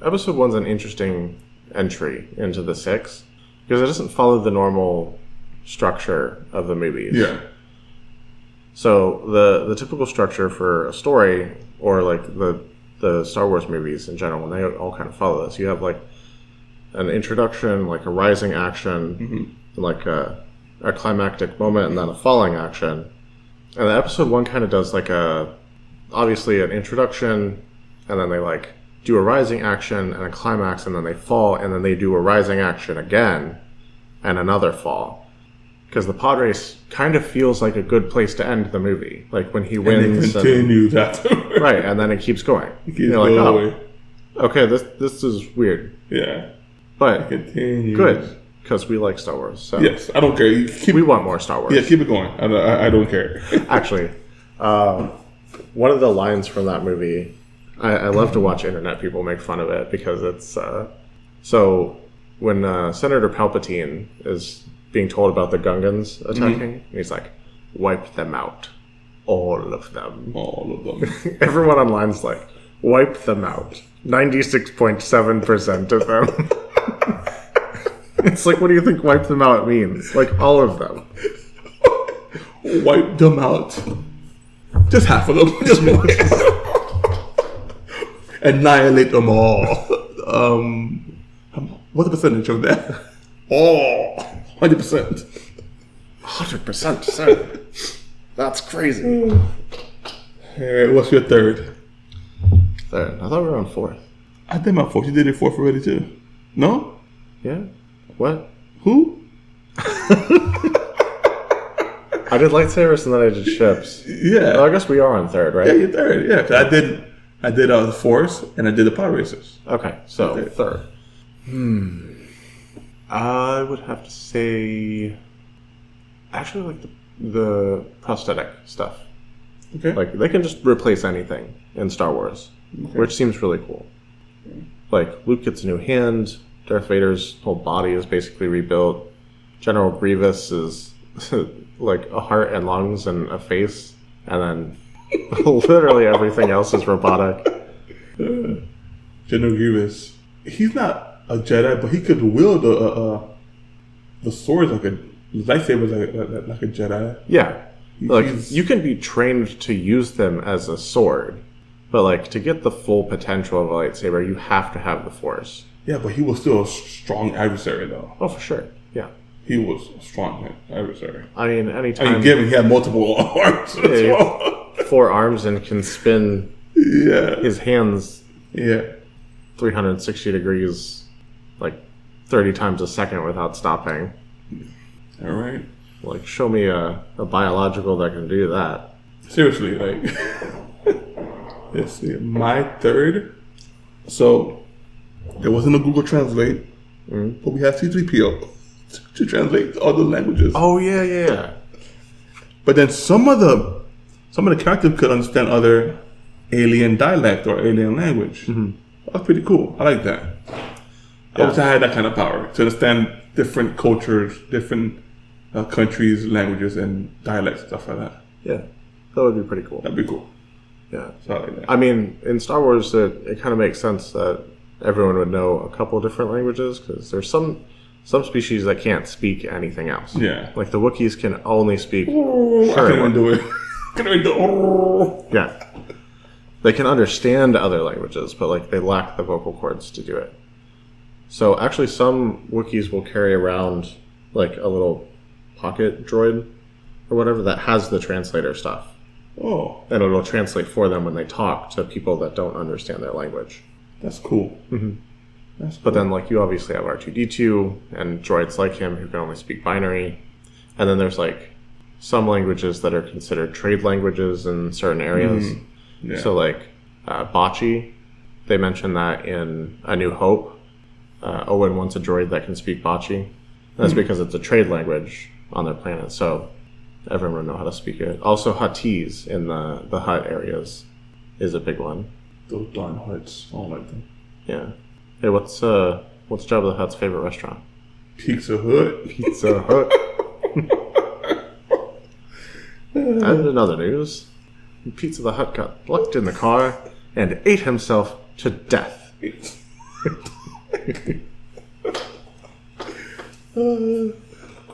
episode 1's an interesting entry into the 6 because it doesn't follow the normal structure of the movies. Yeah. So the typical structure for a story, or like the Star Wars movies in general, when they all kind of follow this, you have like an introduction, like a rising action, and like a climactic moment, and then a falling action. And the episode 1 kind of does like obviously an introduction, and then they like do a rising action and a climax, and then they fall, and then they do a rising action again, and another fall. Because the pod race kind of feels like a good place to end the movie. Like when he wins. And it continues after. Right, and then it keeps going. It keeps going. Okay, this is weird. Yeah. But it continues. Good. Because we like Star Wars. So. Yes, I don't care. We want more Star Wars. Yeah, keep it going. I don't care. Actually, one of the lines from that movie, I love to watch internet people make fun of it because it's... so when Senator Palpatine is being told about the Gungans attacking, he's like, wipe them out. All of them. All of them. Everyone online's like, wipe them out. 96.7% of them. It's like, what do you think wipe them out means? Like, all of them. Wipe them out. Just half of them. Just one. Annihilate them all. What's the percentage of that? Oh, 100%. 100%, sir. That's crazy. All right, what's your third? Third. I thought we were on fourth. I did my fourth. You did your fourth already, too. No? Yeah. What? Who? I did lightsabers and then I did ships. Yeah. Well, I guess we are on third, right? Yeah, you're third. Yeah, 'cause I did the Force and I did the pod racers. Okay, so third. I would have to say, actually, like the prosthetic stuff. Okay. Like they can just replace anything in Star Wars, which seems really cool. Like Luke gets a new hand. Darth Vader's whole body is basically rebuilt. General Grievous is like a heart and lungs and a face, and then literally everything else is robotic. General Grievous, he's not a Jedi, but he could wield the sword like His lightsaber's like a Jedi. Yeah. Like, He's- you can be trained to use them as a sword, but, like, to get the full potential of a lightsaber, you have to have the Force. Yeah, but he was still a strong adversary, though. Oh, for sure. Yeah. He was a strong adversary. I mean, anytime... Given he had multiple arms as Yeah, well. 4 arms and can spin Yeah. his hands Yeah. 360 degrees, like, 30 times a second without stopping. All right. Like, show me a biological that can do that. Seriously, like, let's see, my third. So, there wasn't a Google Translate, but we had C3PO to translate to other languages. Oh, yeah. But then some of the characters could understand other alien dialect or alien language. That's pretty cool. I like that. I wish I had that kind of power to understand different cultures, different countries, languages, and dialects, stuff like that. Yeah. That would be pretty cool. That'd be cool. Yeah. So I like that. I mean, in Star Wars, it kind of makes sense that everyone would know a couple different languages, because there's some species that can't speak anything else. Yeah. Like the Wookiees can only speak... I can't even do it. Can I do it? Yeah. They can understand other languages, but like they lack the vocal cords to do it. So actually some Wookiees will carry around like a little pocket droid or whatever that has the translator stuff. Oh, And it'll translate for them when they talk to people that don't understand their language. that's cool. That's cool. But then like you obviously have R2-D2 and droids like him who can only speak binary. And then there's like some languages that are considered trade languages in certain areas. Yeah. So like Bocce, they mentioned that in A New Hope. Owen wants a droid that can speak Bocce. That's because it's a trade language on their planet, so everyone would know how to speak it. Also Huttese in the Hutt areas is a big one. Those darn Hutts. I don't like them. Yeah. Hey, what's Jabba the Hutt's favorite restaurant? Pizza Hut. Pizza Hut. And in other news, Pizza the Hut got locked in the car and ate himself to death.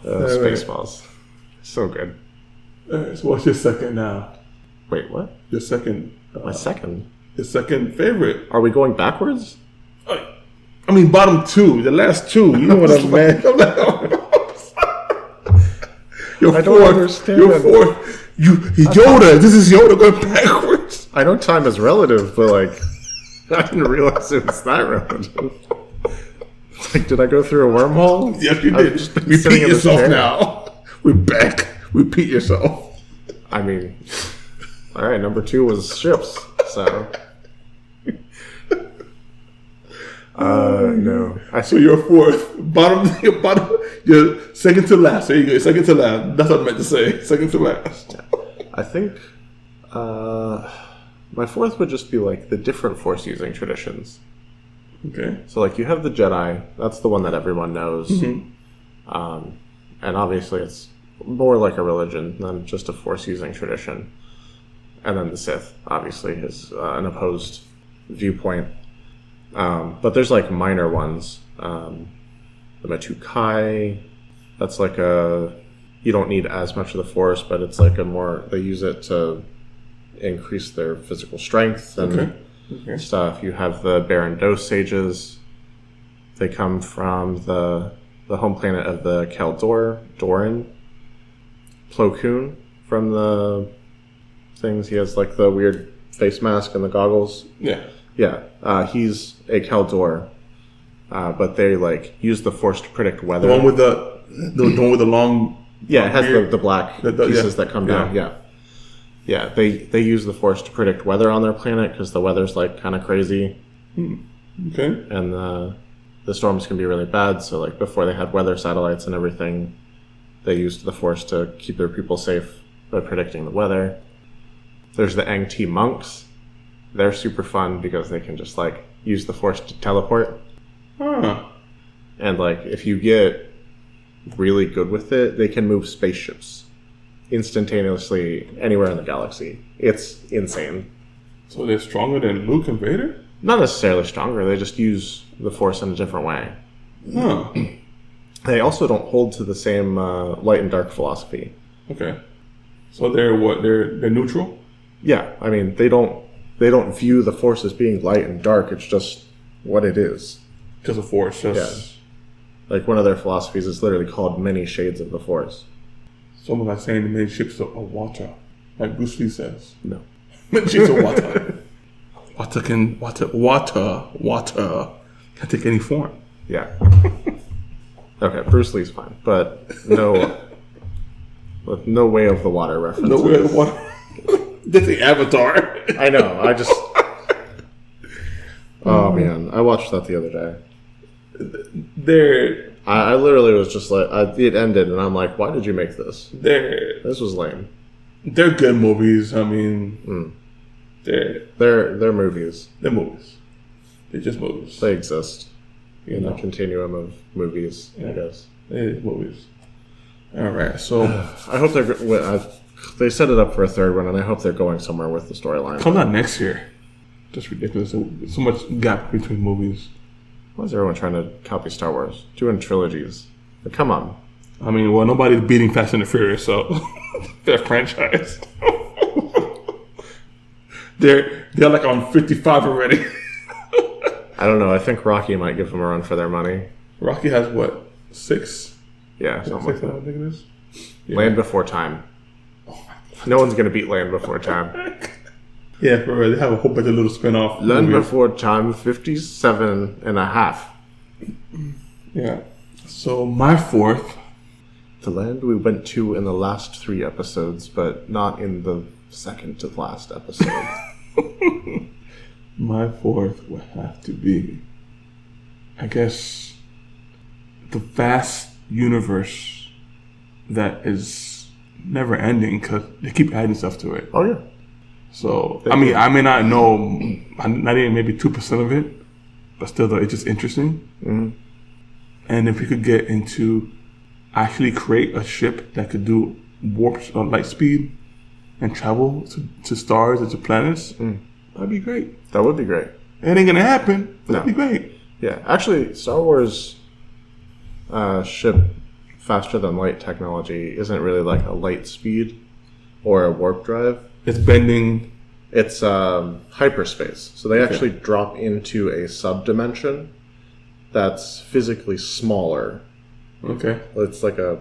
Spaceballs. So good. Alright, so what's your second now? Wait, what? Your second. My second? Your second favorite. Are we going backwards? I mean, bottom two. The last two. You know what I'm man. Your I don't fourth. understand. Your fourth. Yoda. This is Yoda going backwards. I know time is relative, but like, I didn't realize it was that relative. It's like, did I go through a wormhole? Yes, you I've did. just been Repeat sitting in this yourself chair. now. We're back. Repeat yourself. I mean, all right, number 2 was ships, so. No. So you're fourth. Bottom. You're second to last. There you go. Second to last. That's what I meant to say. Second to last. I think my fourth would just be like the different force using traditions. Okay. So like you have the Jedi, that's the one that everyone knows. And obviously it's more like a religion than just a force using tradition. And then the Sith, obviously, is an opposed viewpoint. But there's like minor ones. The Matukai, that's like you don't need as much of the force, but it's like they use it to increase their physical strength and stuff. You have the Baron Dose sages. They come from the home planet of the Kaldor, Doran. Plo Koon from the things. He has like the weird face mask and the goggles. Yeah. Yeah. He's a Kaldor. But they like use the force to predict weather. The one with the one with the long. Yeah, it has beard. the black pieces that come down. Yeah. They use the force to predict weather on their planet because the weather's like kind of crazy. Okay. And the storms can be really bad. So like before they had weather satellites and everything, they used the force to keep their people safe by predicting the weather. There's the Ang-T monks. They're super fun because they can just like use the force to teleport. Huh. And like if you get really good with it, they can move spaceships instantaneously anywhere in the galaxy. It's insane. So they're stronger than Luke and Vader? Not necessarily stronger, they just use the force in a different way. Huh. They also don't hold to the same light and dark philosophy. Okay. So they're what? They're neutral? Yeah, I mean, they don't view the Force as being light and dark. It's just what it is. Just a force. Just Like one of their philosophies is literally called Many Shades of the Force. someone like saying many shapes of water, like Bruce Lee says. No. Many shapes of water. Water can take any form. Yeah. Okay, Bruce Lee's fine, but no way of the water references. No way of the water. That's the Avatar. I know. Oh man, I watched that the other day. I literally was just like, it ended, and I'm like, why did you make this? This was lame. They're good movies. I mean, they're movies. They're movies. They're just movies. They exist in a continuum of movies, I guess. They're movies. All right, so I hope they set it up for a third one, and I hope they're going somewhere with the storyline. Come out next year. Just ridiculous. So much gap between movies. Why is everyone trying to copy Star Wars? Doing trilogies. But come on. I mean, well, nobody's beating Fast and the Furious, so they're franchise. they're like on 55 already. I don't know. I think Rocky might give them a run for their money. Rocky has what, 6? Yeah, something like that. I think it is. Yeah. Land Before Time. No one's gonna beat Land Before Time. Yeah, for real. They have a whole bunch of little spin-off Land movies. Before Time 57 and a half. Yeah. So my fourth. The land we went to in the last 3 episodes, but not in the second to last episode. My fourth would have to be, I guess, the vast universe that is never ending because they keep adding stuff to it. Oh yeah. So I mean, I may not know, not even maybe 2% of it, but still, though, it's just interesting. Mm-hmm. And if we could get into actually create a ship that could do warp light speed and travel to stars and to planets, that'd be great. That would be great. It ain't gonna happen, but that'd be great. Yeah, actually, Star Wars ship faster than light technology isn't really like a light speed or a warp drive. It's bending. It's hyperspace. So they actually drop into a subdimension that's physically smaller. Okay. It's like a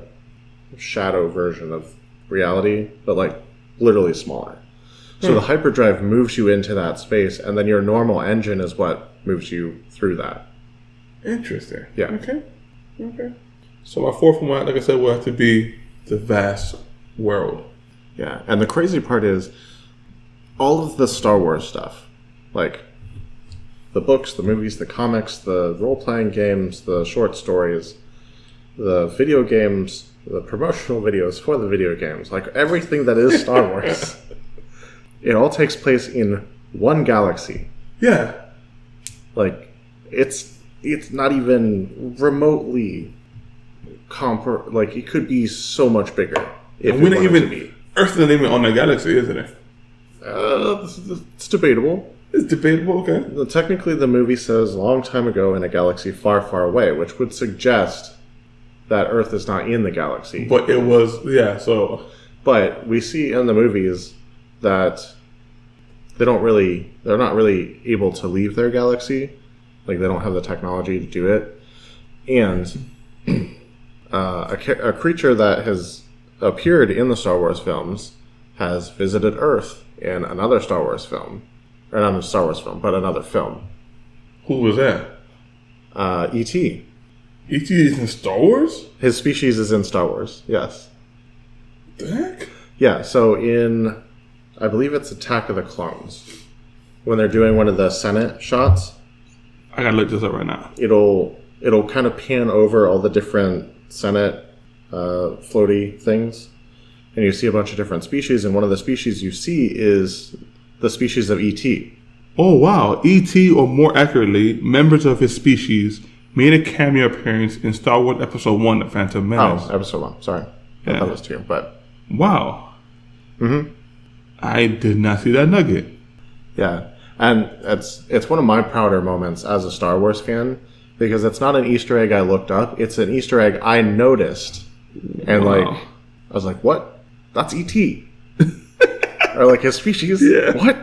shadow version of reality, but like literally smaller. So the hyperdrive moves you into that space, and then your normal engine is what moves you through that. Interesting. Yeah. Okay. So my fourth one, like I said, will have to be the vast world. Yeah, and the crazy part is all of the Star Wars stuff, like the books, the movies, the comics, the role-playing games, the short stories, the video games, the promotional videos for the video games, like everything that is Star Wars, it all takes place in one galaxy. Yeah. Like, it's not even remotely like, it could be so much bigger. And we're not even... Earth isn't even on that galaxy, isn't it? It's debatable. It's debatable, okay. Technically, the movie says a long time ago in a galaxy far, far away, which would suggest that Earth is not in the galaxy. But it was, yeah, so... But we see in the movies that they're not really able to leave their galaxy. Like, they don't have the technology to do it. And a creature that has appeared in the Star Wars films has visited Earth in another Star Wars film. Or not a Star Wars film, but another film. Who was that? E.T. E.T. is in Star Wars? His species is in Star Wars, yes. The heck? Yeah, so in, I believe it's Attack of the Clones, when they're doing one of the Senate shots. I gotta look this up right now. It'll kind of pan over all the different Senate floaty things, and you see a bunch of different species, and one of the species you see is the species of E.T. Oh, wow. E.T., or more accurately, members of his species, made a cameo appearance in Star Wars Episode 1, The Phantom Menace. Oh, Episode 1. Sorry. I thought it was 2, but... Wow. Mm-hmm. I did not see that nugget. Yeah. And it's one of my prouder moments as a Star Wars fan because it's not an Easter egg I looked up. It's an Easter egg I noticed. And, like, I was like, what? That's E.T. Or, like, his species? Yeah. What?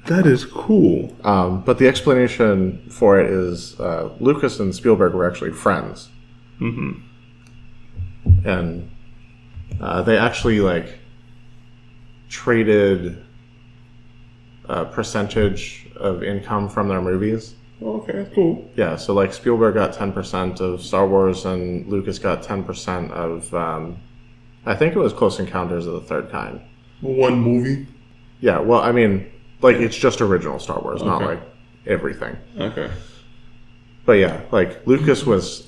That is cool. But the explanation for it is Lucas and Spielberg were actually friends. Mm-hmm. And they actually, like, traded a percentage of income from their movies. Okay, that's cool. Yeah, so, like, Spielberg got 10% of Star Wars and Lucas got 10% of, I think it was Close Encounters of the Third Kind. One movie? Yeah, well, I mean, like, it's just original Star Wars, not, like, everything. Okay. But yeah, like, Lucas was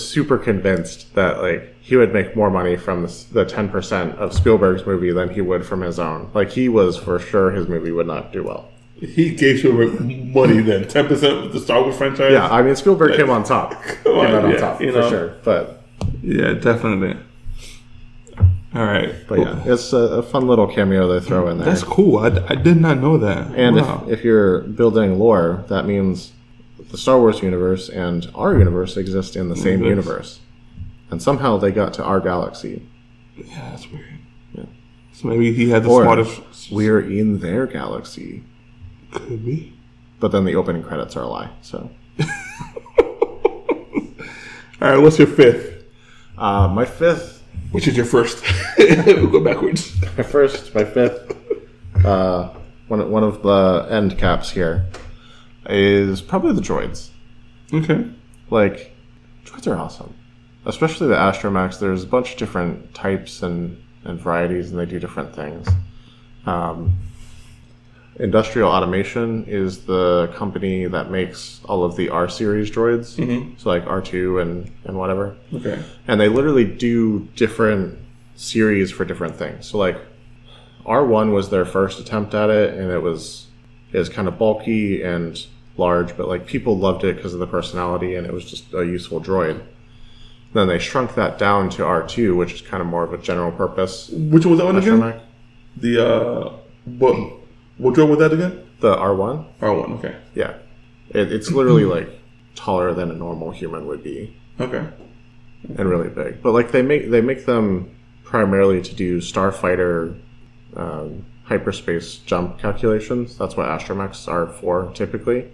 super convinced that, like, he would make more money from the 10% of Spielberg's movie than he would from his own. Like, he was for sure his movie would not do well. He gave Spielberg money then, 10% of the Star Wars franchise? Yeah, I mean, Spielberg came on top. Came out on top, for sure. But yeah, definitely. All right. But yeah, it's a fun little cameo they throw in there. That's cool. I did not know that. And wow. if you're building lore, that means the Star Wars universe and our universe exist in the same universe. And somehow they got to our galaxy. Yeah, that's weird. Yeah. So maybe he had the Or smartest... we're in their galaxy. Could be. But then the opening credits are a lie, so... All right, what's your fifth? My fifth... Which is your first? We'll go backwards. My fifth, one of the end caps here is probably the droids. Okay. Like, droids are awesome. Especially the Astromechs. There's a bunch of different types and varieties, and they do different things. Industrial Automation is the company that makes all of the R-series droids. Mm-hmm. So like R2 and whatever. Okay. And they literally do different series for different things. So like R1 was their first attempt at it, and it was kind of bulky and large, but like people loved it because of the personality, and it was just a useful droid. Then they shrunk that down to R2, which is kind of more of a general purpose. Which was that one again? Astromech. The what droid was that again? The R1? R1, okay. Yeah. It's literally like taller than a normal human would be. Okay. And really big. But like they make them primarily to do starfighter hyperspace jump calculations. That's what astromechs are for typically.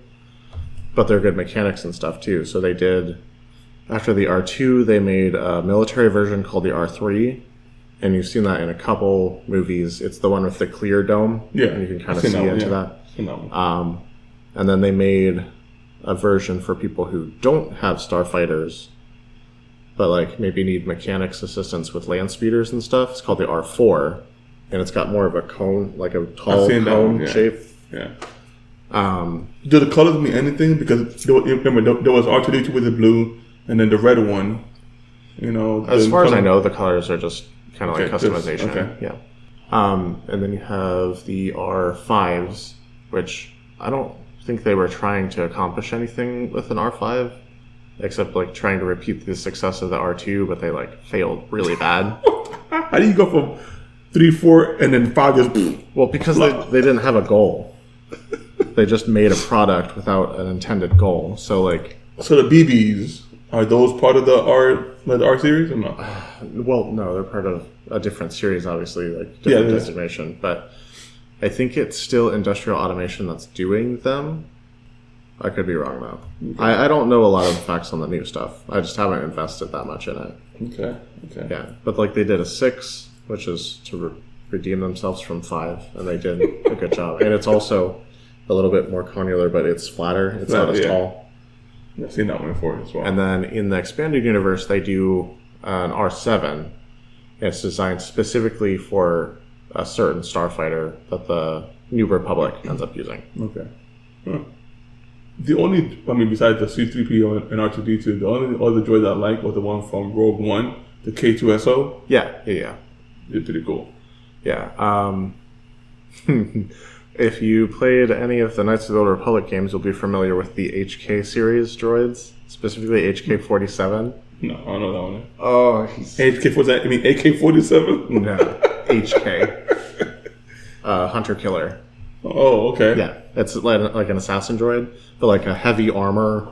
But they're good mechanics and stuff too. So they did, after the R2, they made a military version called the R3. And you've seen that in a couple movies. It's the one with the clear dome. Yeah. And you can kind of see into that. And then they made a version for people who don't have starfighters, but like maybe need mechanics assistance with land speeders and stuff. It's called the R4. And it's got more of a cone, like a tall cone shape. Yeah. Do the colors mean anything? Because remember, there was R2D2 with the blue, and then the red one. You know, as far as I know, the colors are just kind of like customization. Okay. Yeah. And then you have the R5s, which I don't think they were trying to accomplish anything with an R5, except like trying to repeat the success of the R2, but they like failed really bad. How do you go from 3, 4, and then 5 just... Well, because they didn't have a goal. They just made a product without an intended goal. So like... So the BBs, are those part of the R series or not? Well, no, they're part of a different series, obviously, like different designation. But I think it's still Industrial Automation that's doing them. I could be wrong, though. Okay. I don't know a lot of facts on the new stuff. I just haven't invested that much in it. Okay. Yeah, but like they did a 6, which is to redeem themselves from 5, and they did a good job. And it's also a little bit more connular, but it's flatter. It's not as tall. I've seen that one before as well. And then in the expanded universe, they do an R7. It's designed specifically for a certain starfighter that the New Republic ends up using. Okay. Huh. Besides the C-3PO and R2-D2, the only other droid I like was the one from Rogue One, the K2SO. Yeah. They're pretty cool. Yeah. If you played any of the Knights of the Old Republic games, you'll be familiar with the HK series droids, specifically HK-47. No, I don't know that one. Oh, HK-47? I mean AK-47? No, HK. Hunter Killer. Oh, okay. Yeah, it's like an assassin droid, but like a heavy armor,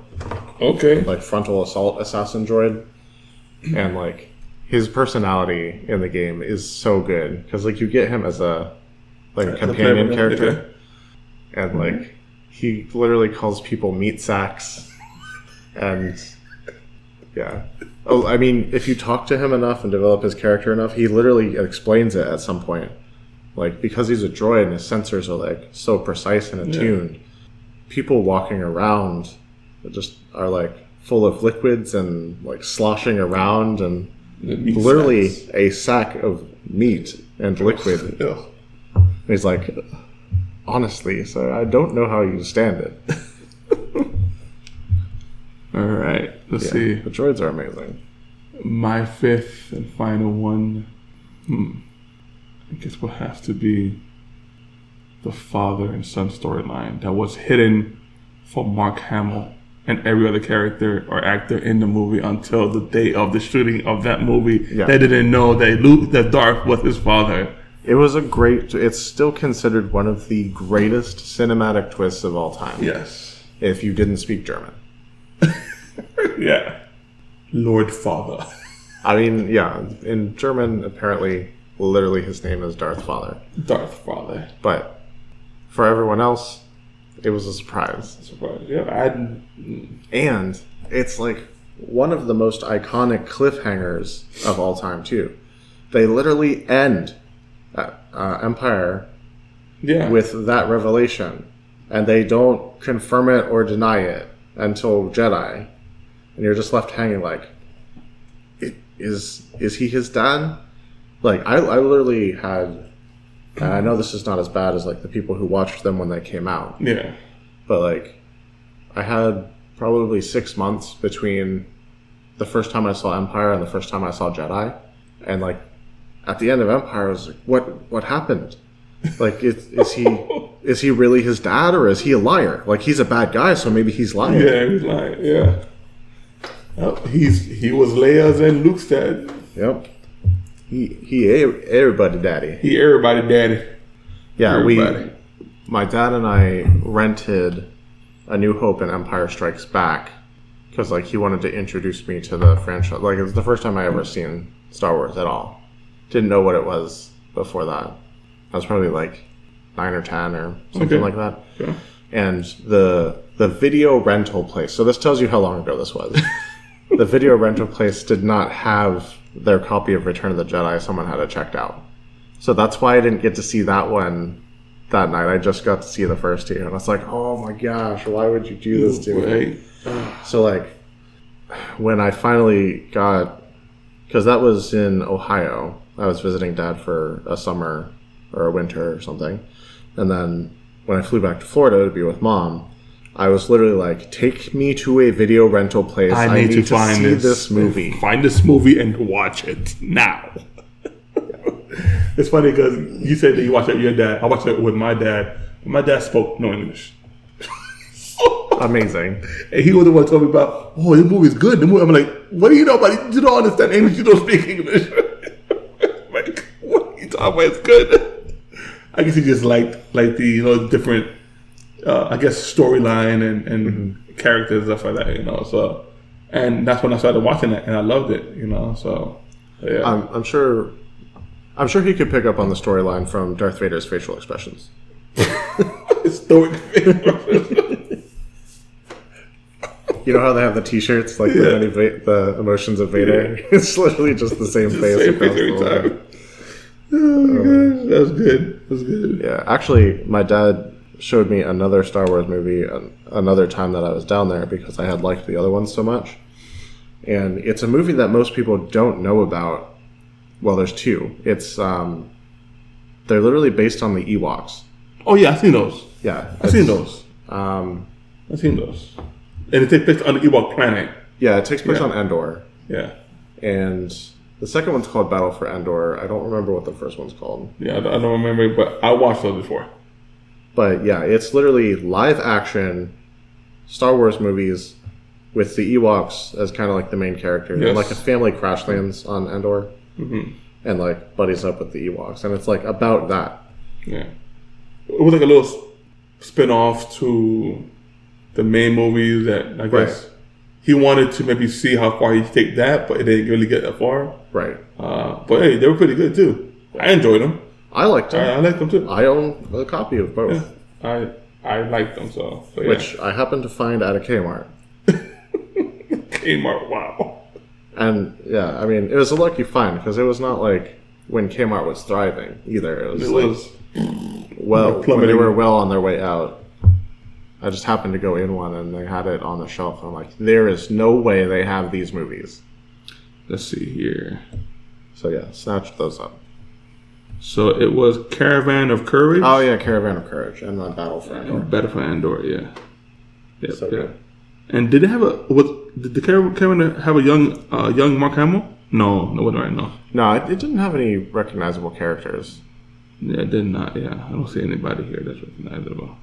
Okay. like frontal assault assassin droid, and like his personality in the game is so good because like you get him as a companion character, and like he literally calls people meat sacks, and yeah. Oh, I mean, if you talk to him enough and develop his character enough, he literally explains it at some point. Like, because he's a droid and his sensors are like so precise and attuned, people walking around just are like full of liquids and like sloshing around, and literally a sack of meat and liquid. Yeah. And he's like, honestly, so I don't know how you stand it. All right. Let's see. The droids are amazing. My fifth and final one. I guess will have to be the father and son storyline that was hidden from Mark Hamill and every other character or actor in the movie until the day of the shooting of that movie. Yeah. They didn't know that Darth was his father. It was it's still considered one of the greatest cinematic twists of all time. Yes. If you didn't speak German. Yeah. Lord Father. I mean, yeah, in German, apparently, literally his name is Darth Father. Darth Father. But for everyone else, it was a surprise. Yeah, and it's like one of the most iconic cliffhangers of all time, too. They literally end Empire with that revelation, and they don't confirm it or deny it until Jedi, and you're just left hanging like, is he his dad? Like, I literally had, and I know this is not as bad as like the people who watched them when they came out. Yeah. But like, I had probably 6 months between the first time I saw Empire and the first time I saw Jedi, and like, at the end of Empire, I was like, what happened? Like, is he really his dad, or is he a liar? Like, he's a bad guy, so maybe he's lying. Yeah, he's lying. Yeah. Oh, he was Leia's and Luke's dad. Yep. He everybody daddy. He everybody daddy. Yeah, my dad and I rented A New Hope and Empire Strikes Back because like he wanted to introduce me to the franchise. Like, it was the first time I ever seen Star Wars at all. Didn't know what it was before that. I was probably like 9 or 10 or something like that. Yeah. And the video rental place. So this tells you how long ago this was. The video rental place did not have their copy of Return of the Jedi. Someone had it checked out. So that's why I didn't get to see that one that night. I just got to see the first two. And I was like, oh my gosh, why would you do this to me? So like, when I finally got, because that was in Ohio. I was visiting Dad for a summer or a winter or something. And then when I flew back to Florida to be with Mom, I was literally like, take me to a video rental place. I need to see this movie. Find this movie and watch it now. It's funny because you said that you watched it with your dad. I watched it with my dad. My dad spoke no English. Amazing. And he was the one told me about, oh, this movie's good. The movie. I'm like, what do you know about it? You don't understand English. You don't speak English. Like, what are you talking about? It's good. I guess he just liked the different, I guess, storyline and characters and stuff like that, So, and that's when I started watching it, and I loved it, So, yeah. I'm sure he could pick up on the storyline from Darth Vader's facial expressions. Stoic facial. You know how they have the T-shirts, like the emotions of Vader? Yeah. It's literally just the same face. Same face every time. Oh my gosh, that was good. That was good. Yeah, actually, my dad showed me another Star Wars movie another time that I was down there because I had liked the other ones so much. And it's a movie that most people don't know about. Well, there's two. It's they're literally based on the Ewoks. Oh yeah, I've seen those. Yeah, I've seen those. I've seen those. And it takes place on the Ewok planet. Yeah, it takes place on Endor. Yeah. And the second one's called Battle for Endor. I don't remember what the first one's called. Yeah, I don't remember, but I watched those before. But yeah, it's literally live action Star Wars movies with the Ewoks as kind of like the main characters. Yes. And like a family crash lands on Endor and like buddies up with the Ewoks. And it's like about that. Yeah. It was like a little spin-off to the main movies that I guess he wanted to maybe see how far he could take that, but it didn't really get that far. Right. But hey, they were pretty good too. I enjoyed them. I liked them. I liked them too. I own a copy of both. Yeah, I liked them so yeah. Which I happened to find at a Kmart. Kmart, wow. And yeah, I mean, it was a lucky find because it was not like when Kmart was thriving either. It was when they were well on their way out. I just happened to go in one and they had it on the shelf. And I'm like, there is no way they have these movies. Let's see here. So yeah, snatched those up. So it was Caravan of Courage. Oh yeah, Caravan of Courage and then Battle for Andor. Battle for Andor, yeah. Yep, So yeah. good. And did it have did the Caravan have a young Mark Hamill? No, it wasn't right. No. No, it didn't have any recognizable characters. Yeah, it did not. Yeah, I don't see anybody here that's recognizable.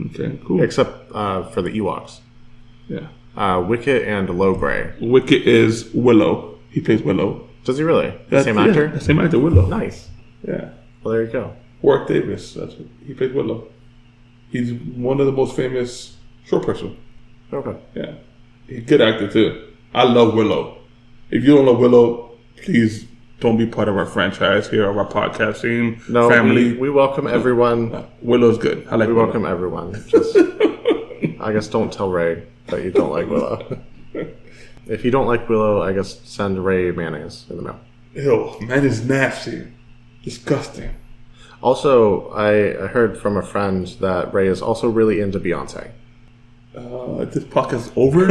Okay, cool. Except for the Ewoks. Yeah. Wicket and Lowbray. Wicket is Willow. He plays Willow. Does he really? The same actor? Yeah, the same actor, Willow. Nice. Yeah. Well, there you go. Warwick Davis. That's what he plays Willow. He's one of the most famous short person. Okay. Yeah. He's a good actor too. I love Willow. If you don't know Willow, please don't be part of our franchise here of our podcast team. No, family. we welcome everyone. Willow's good. I like We Willow. welcome everyone. Just, I guess don't tell Ray that you don't like Willow. If you don't like Willow, I guess send Ray mayonnaise in the mail. Ew, man is nasty. Disgusting. Also, I heard from a friend that Ray is also really into Beyonce. This podcast is over.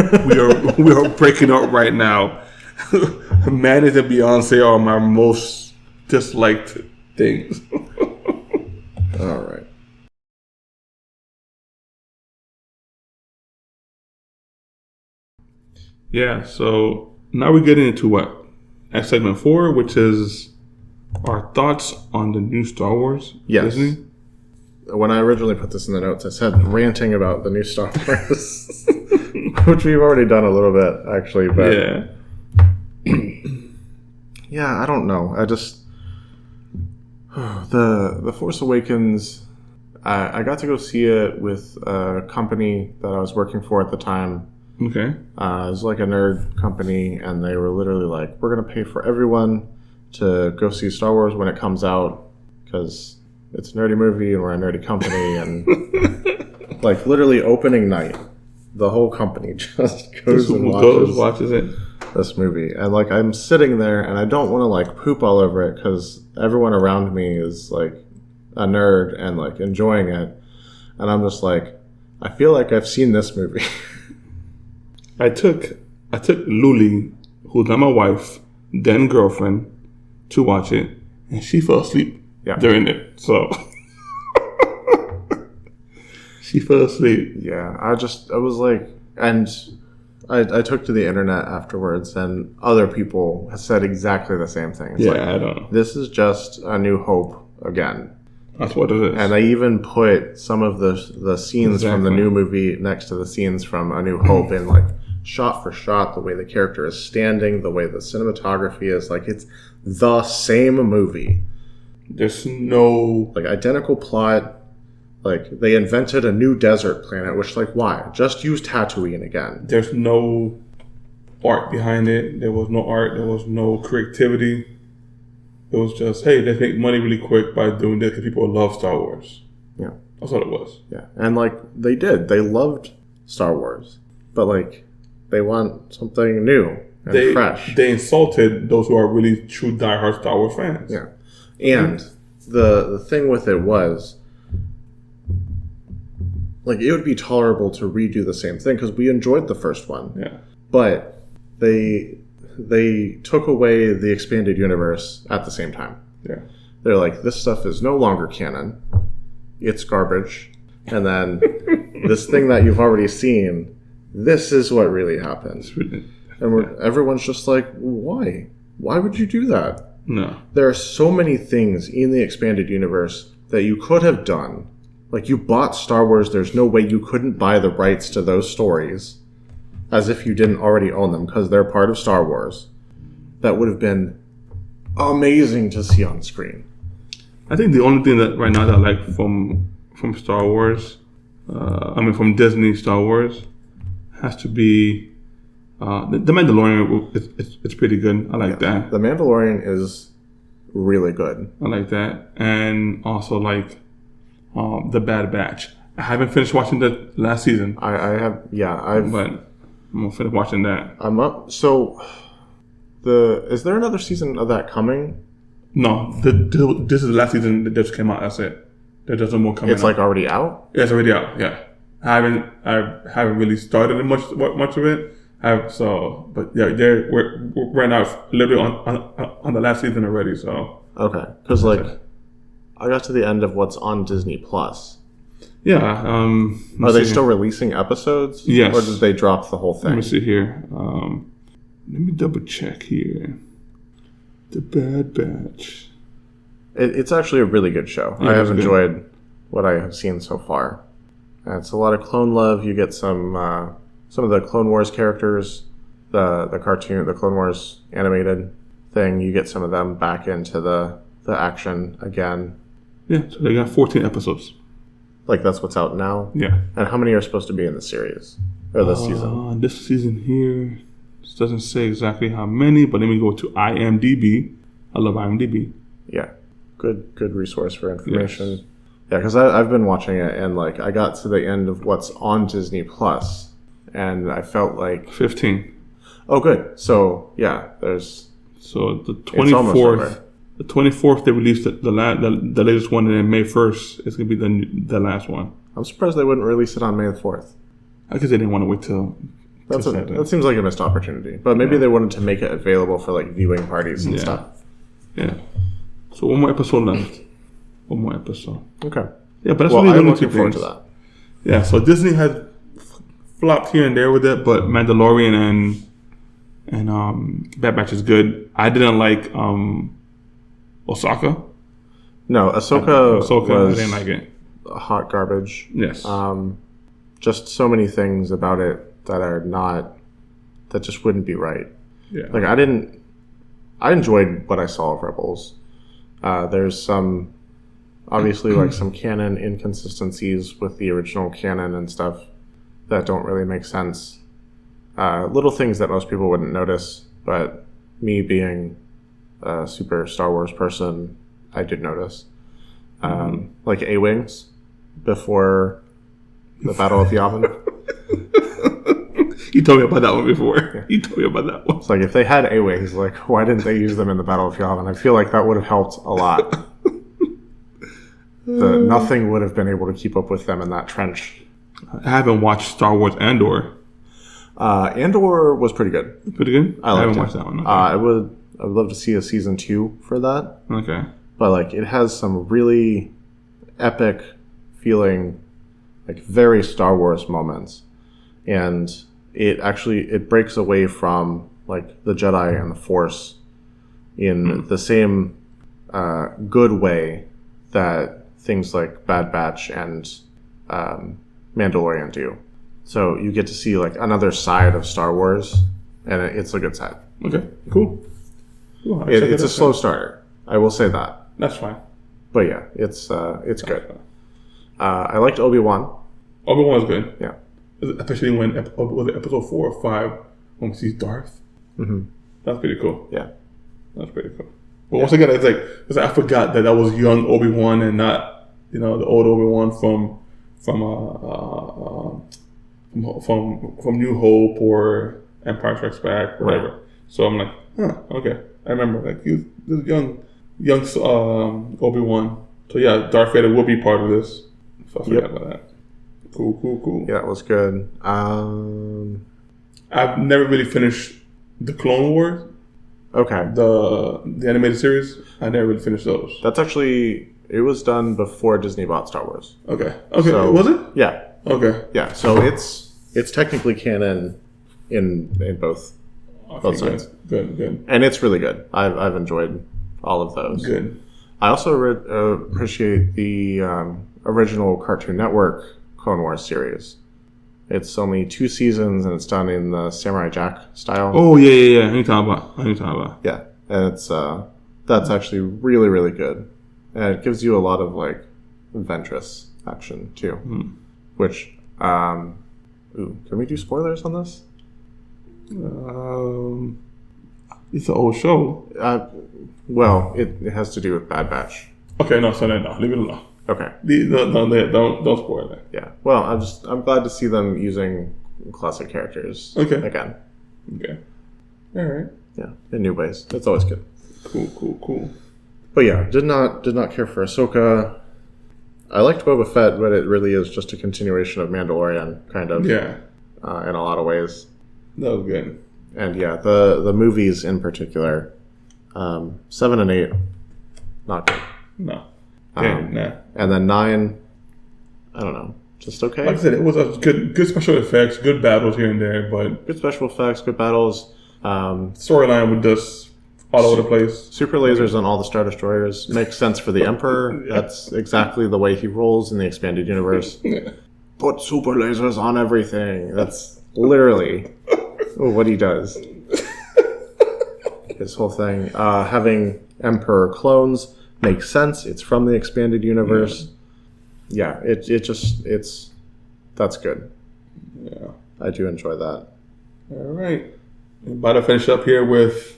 we are breaking up right now. Mayonnaise and Beyonce are my most disliked things. All right. Yeah, so now we're getting into what? At segment 4, which is our thoughts on the new Star Wars. Yes. Disney. When I originally put this in the notes, I said ranting about the new Star Wars, which we've already done a little bit, actually. But Yeah. yeah, I don't know. I just the Force Awakens. I got to go see it with a company that I was working for at the time. Okay. It was like a nerd company, and they were literally like, "We're gonna pay for everyone to go see Star Wars when it comes out because it's a nerdy movie and we're a nerdy company." And like literally opening night, the whole company just goes and watches it. this movie. And like I'm sitting there, and I don't want to like poop all over it because everyone around me is like a nerd and like enjoying it, and I'm just like, I feel like I've seen this movie. I took Luli, who's not my wife, then girlfriend, to watch it, and she fell asleep during it. So she fell asleep. Yeah, I was like, and I took to the internet afterwards, and other people have said exactly the same thing. It's I don't know. This is just A New Hope again. That's what it is. And I even put some of the scenes from the new movie next to the scenes from A New Hope in like shot for shot, the way the character is standing, the way the cinematography is, like it's the same movie. There's no like identical plot. Like they invented a new desert planet, which like why? Just use Tatooine again. There's no art behind it. There was no art. There was no creativity. It was just, hey, let's make money really quick by doing this because people love Star Wars. Yeah. That's what it was. Yeah. And like they did. They loved Star Wars. But like they want something new and fresh. They insulted those who are really true diehard Star Wars fans. Yeah. And the thing with it was, like, it would be tolerable to redo the same thing because we enjoyed the first one. Yeah. But they took away the expanded universe at the same time. Yeah. They're like, this stuff is no longer canon. It's garbage. And then this thing that you've already seen, this is what really happens. And everyone's just like, why? Why would you do that? No. There are so many things in the expanded universe that you could have done. Like, you bought Star Wars, there's no way you couldn't buy the rights to those stories as if you didn't already own them because they're part of Star Wars. That would have been amazing to see on screen. I think the only thing that right now that I like from Star Wars, from Disney Star Wars, has to be The Mandalorian it's pretty good. I like that. The Mandalorian is really good. I like that, and also like the Bad Batch. I haven't finished watching the last season. I have, yeah, but I'm gonna finish watching that. I'm up. So, is there another season of that coming? No, this is the last season that just came out. That's it. There's no more coming. It's like already out. Yeah, it's already out. Yeah, I haven't really started much of it. But yeah, we're right now literally on the last season already. So okay, because like I got to the end of what's on Disney Plus. Yeah. Are they still releasing episodes? Yes. Or did they drop the whole thing? Let me see here. Let me double check here. The Bad Batch. It's actually a really good show. Yeah, I have enjoyed what I have seen so far. It's a lot of clone love. You get some of the Clone Wars characters, the cartoon, the Clone Wars animated thing. You get some of them back into the action again. Yeah, so they got 14 episodes. Like that's what's out now? Yeah. And how many are supposed to be in the series? Or this season? This season here, it doesn't say exactly how many, but let me go to IMDb. I love IMDb. Yeah. Good resource for information. Yes. Yeah, because I've been watching it, and like I got to the end of what's on Disney Plus, and I felt like 15. Oh, good. So yeah, there's the 24th. The 24th they released the latest one, and then May 1st it's gonna be the last one. I'm surprised they wouldn't release it on May 4th. I guess they didn't want to wait till. That seems like a missed opportunity, but maybe they wanted to make it available for like viewing parties and stuff. Yeah. So one more episode left. One more episode. Okay. Yeah, but that's really I'm looking forward to that. Yeah, so Disney has flopped here and there with it, but Mandalorian and Bad Batch is good. I didn't like Osaka. No, Ahsoka was I didn't like it. Hot garbage. Yes. Just so many things about it that just wouldn't be right. Yeah. Like I enjoyed what I saw of Rebels. There's some, obviously, like some canon inconsistencies with the original canon and stuff that don't really make sense. Little things that most people wouldn't notice, but me being a super Star Wars person, I did notice. Like A-Wings before the Battle of Yavin. You told me about that one before. Yeah. You told me about that one. It's like if they had A-Wings, like why didn't they use them in the Battle of Yavin? I feel like that would have helped a lot. Nothing would have been able to keep up with them in that trench. I haven't watched Star Wars Andor. Andor was pretty good. Pretty good? I haven't watched that one. Okay. I would love to see a season 2 for that. Okay. But like it has some really epic feeling, like very Star Wars moments. And it breaks away from like the Jedi and the Force in the same good way that things like Bad Batch and Mandalorian do. So you get to see like another side of Star Wars, and it's a good side. Okay, cool. It's a slow starter. I will say that. That's fine. But yeah, it's good. I liked Obi-Wan. Obi-Wan was good. Yeah. Especially when was it episode 4 or 5 when we see Darth. Mm-hmm. That's pretty cool. Yeah. That's pretty cool. But once again, it's like I forgot that was young Obi-Wan and not the old Obi-Wan from New Hope or Empire Strikes Back or whatever. Right. So I'm like, okay. I remember like he was young Obi-Wan. So yeah, Darth Vader will be part of this. So I forgot about that. Cool. Yeah, it was good. I've never really finished the Clone Wars. Okay. The animated series. I never really finished those. That's actually, it was done before Disney bought Star Wars. Okay. So, was it? Yeah. Okay. Yeah. So it's technically canon in both sides. Good. And it's really good. I've enjoyed all of those. Good. I also appreciate the original Cartoon Network Clone Wars series. It's only 2 seasons and it's done in the Samurai Jack style. Oh yeah. What are you talking about? Yeah, and it's that's actually really, really good, and it gives you a lot of like adventurous action too. Which, can we do spoilers on this? It's an old show. Well, it has to do with Bad Batch. Okay, no, so then no, leave it alone. Okay. Don't spoil that. Yeah. Well, I'm glad to see them using classic characters. Okay. Again. Okay. All right. Yeah. In new ways. It's always good. Cool. But yeah, did not care for Ahsoka. I liked Boba Fett, but it really is just a continuation of Mandalorian, kind of. Yeah. In a lot of ways. That was good. And yeah, the movies in particular, 7 and 8, not good. No. Nah. And then 9, I don't know, just okay. Like I said, it was a good special effects, good battles here and there, but good special effects, good battles. Storyline was just all over the place. Super lasers on all the Star Destroyers makes sense for the Emperor. Yeah. That's exactly the way he rolls in the expanded universe. Yeah. Put super lasers on everything. That's literally what he does. His whole thing. Having Emperor clones makes sense. It's from the expanded universe. Yeah, that's good. Yeah. I do enjoy that. All right. We're about to finish up here with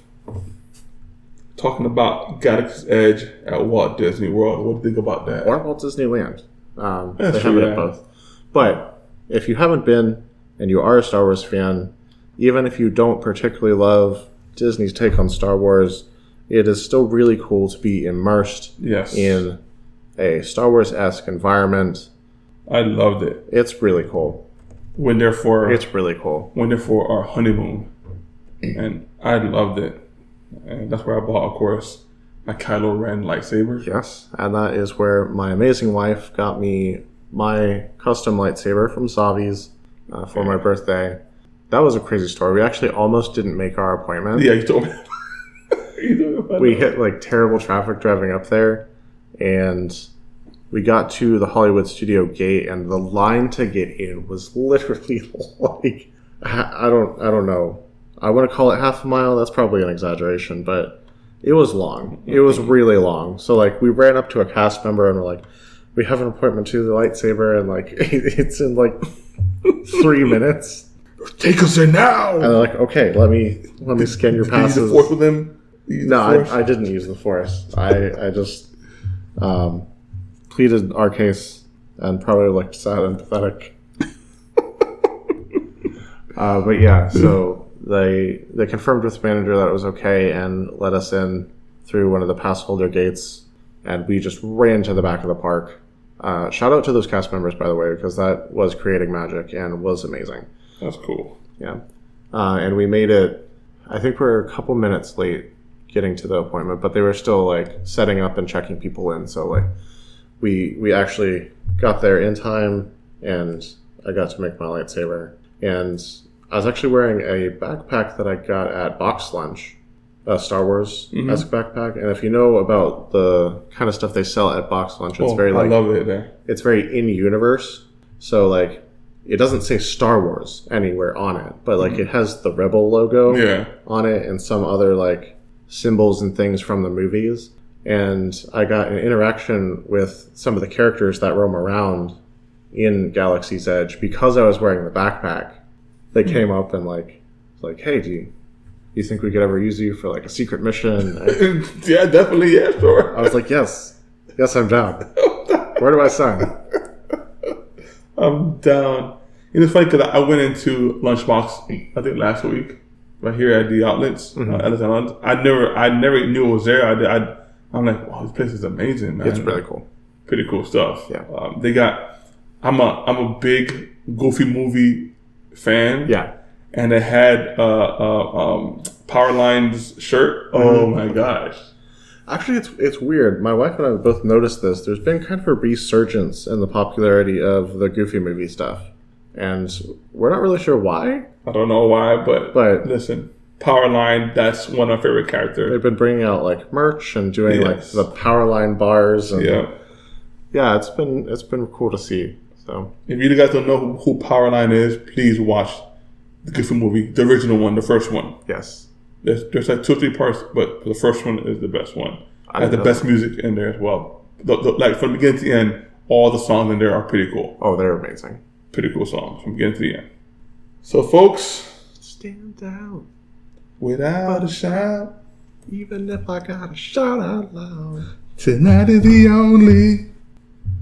talking about Galaxy's Edge at Walt Disney World. What do you think about that? Or Walt Disneyland. They true, have it at both. But if you haven't been and you are a Star Wars fan, even if you don't particularly love Disney's take on Star Wars, it is still really cool to be immersed in a Star Wars-esque environment. I loved it. It's really cool. It's really cool. Went there for our honeymoon, and I loved it. And that's where I bought, of course, my Kylo Ren lightsaber. Yes, and that is where my amazing wife got me my custom lightsaber from Savi's for my birthday. That was a crazy story. We actually almost didn't make our appointment. Yeah, you told me. We hit terrible traffic driving up there, and we got to the Hollywood studio gate, and the line to get in was literally like I don't know. I want to call it half a mile. That's probably an exaggeration, but it was long. It was really long. So we ran up to a cast member and we're like, we have an appointment to the lightsaber, and it's in 3 minutes. Take us in now. And they're like, okay, let me scan your passes. Did you use the Force with them? No, I didn't use the Force. I just pleaded our case and probably looked sad and pathetic. But yeah, so they confirmed with the manager that it was okay and let us in through one of the pass holder gates, and we just ran to the back of the park. Shout out to those cast members, by the way, because that was creating magic and was amazing. That's cool. Yeah. And we made it, I think we're a couple minutes late getting to the appointment, but they were still setting up and checking people in. So we actually got there in time, and I got to make my lightsaber. And I was actually wearing a backpack that I got at Box Lunch, a Star Wars-esque backpack. And if you know about the kind of stuff they sell at Box Lunch, it's very I love it there. It's very in-universe. So it doesn't say Star Wars anywhere on it, but it has the Rebel logo on it and some other symbols and things from the movies. And I got an interaction with some of the characters that roam around in Galaxy's Edge because I was wearing the backpack. They came up and hey, do you think we could ever use you for a secret mission? Yeah, definitely. Yeah, sure. I was like, yes, I'm down. Where do I sign? I'm down. It's funny because I went into Lunchbox, I think last week, right here at the outlets. I never knew it was there. I'm like, wow, this place is amazing, man. It's really cool. Pretty cool stuff. Yeah. I'm a big Goofy movie fan. Yeah. And they had Powerline's shirt. Oh my gosh. Actually, it's weird. My wife and I both noticed this. There's been kind of a resurgence in the popularity of the Goofy movie stuff. And we're not really sure why. I don't know why, but listen, Powerline, that's one of my favorite characters. They've been bringing out merch and doing the Powerline bars. And, yeah, it's been cool to see. So if you guys don't know who Powerline is, please watch the Goofy movie, the original one, the first one. Yes. There's 2 or 3 parts, but the first one is the best one. Has the best music in there as well. From beginning to the end, all the songs in there are pretty cool. Oh, they're amazing. Pretty cool songs from beginning to the end. So, folks, stand out Without a shout. even if I gotta shout out loud. Tonight is the only.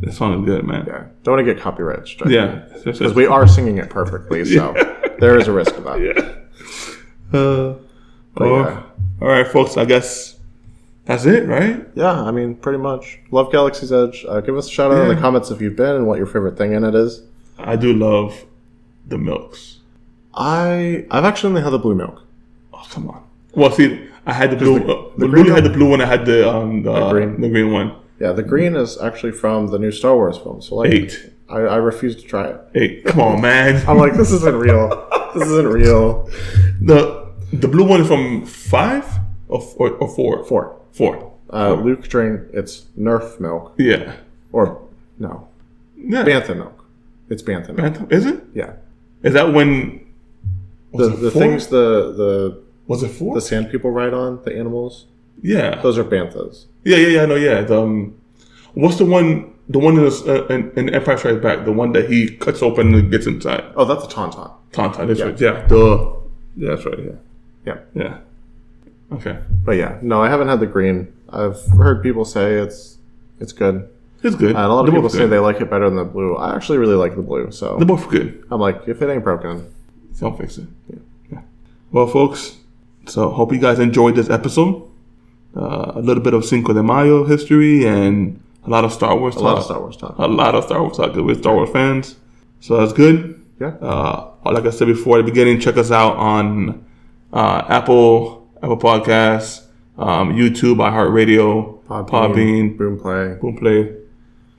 That song is good, man. Yeah, don't want to get copyright strike. Yeah. Because we are singing it perfectly, so there is a risk of that. Yeah. Yeah. All right, folks. I guess that's it, right? Yeah, I mean, pretty much. Love Galaxy's Edge. Give us a shout out in the comments if you've been and what your favorite thing in it is. I do love the milks. I've actually only had the blue milk. Oh, come on. Well, see, I had the blue. The green blue had the blue one. I had the green. the green one. Yeah, the green is actually from the new Star Wars film. So like, 8. I refuse to try it. 8. Come on, man. I'm like, this isn't real. This isn't real. The blue one is from 5 or 4? 4. 4. Luke drank it's Nerf milk. Yeah. Or no, Yeah. Bantha milk. It's Bantha milk. Bantha? Is it? Yeah. Is that when? The things the Was it 4? the sand people ride on, the animals, Yeah. those are banthas. Yeah. I know. Yeah. What's the one? The one in Empire Strikes Back. The one that he cuts open and gets inside. Oh, that's a tauntaun. Tauntaun. That's Yeah. right. Yeah. Duh. Yeah. That's right. Yeah. Yeah. Okay. But yeah, no, I haven't had the green. I've heard people say it's good. It's good. And a lot of They're people both say good. they like it better than the blue. I actually really like the blue, so They're both good. I'm like, if it ain't broken, Don't fix it. Yeah. Well, folks. So hope you guys enjoyed this episode. A little bit of Cinco de Mayo history and a lot of Star Wars talk. a lot of Star Wars talk. A lot of Star Wars talk with Star Wars fans. So that's good. Yeah. Like I said before at the beginning, check us out on Apple Podcasts, YouTube, iHeartRadio, Podbean, Boomplay.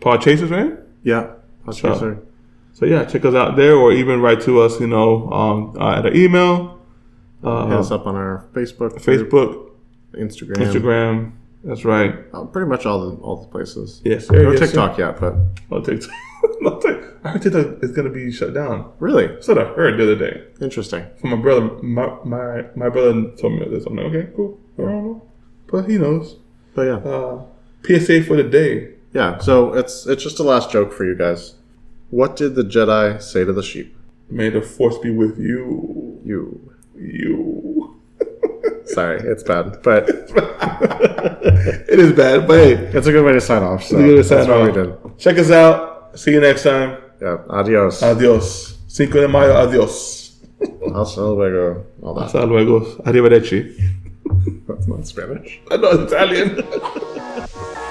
Podchasers, right? Yeah. Podchaser. So yeah, check us out there, or even write to us, at our email. Hit us up on our Facebook, Facebook, Instagram. That's right. Pretty much all the places. Yes, sir. No Yes, TikTok yet, but No TikTok. No TikTok. I heard TikTok is gonna be shut down. really That's what I heard the other day interesting. from my brother. My brother told me this. I'm like, okay, cool. I don't know, but he knows. But yeah, PSA for the day. yeah. So it's just a last joke for you guys. What did the Jedi say to the sheep? May the force be with you. You. Sorry, it's bad, but It is bad, but hey, it's a good way to sign off. So it's a good way to sign that's what we off. did. Check us out. See you next time. Yeah. Adios. Adios. Cinco de Mayo. Adios. Hasta luego. All that. Hasta luego. Arrivederci. That's not Spanish. I know it's Italian.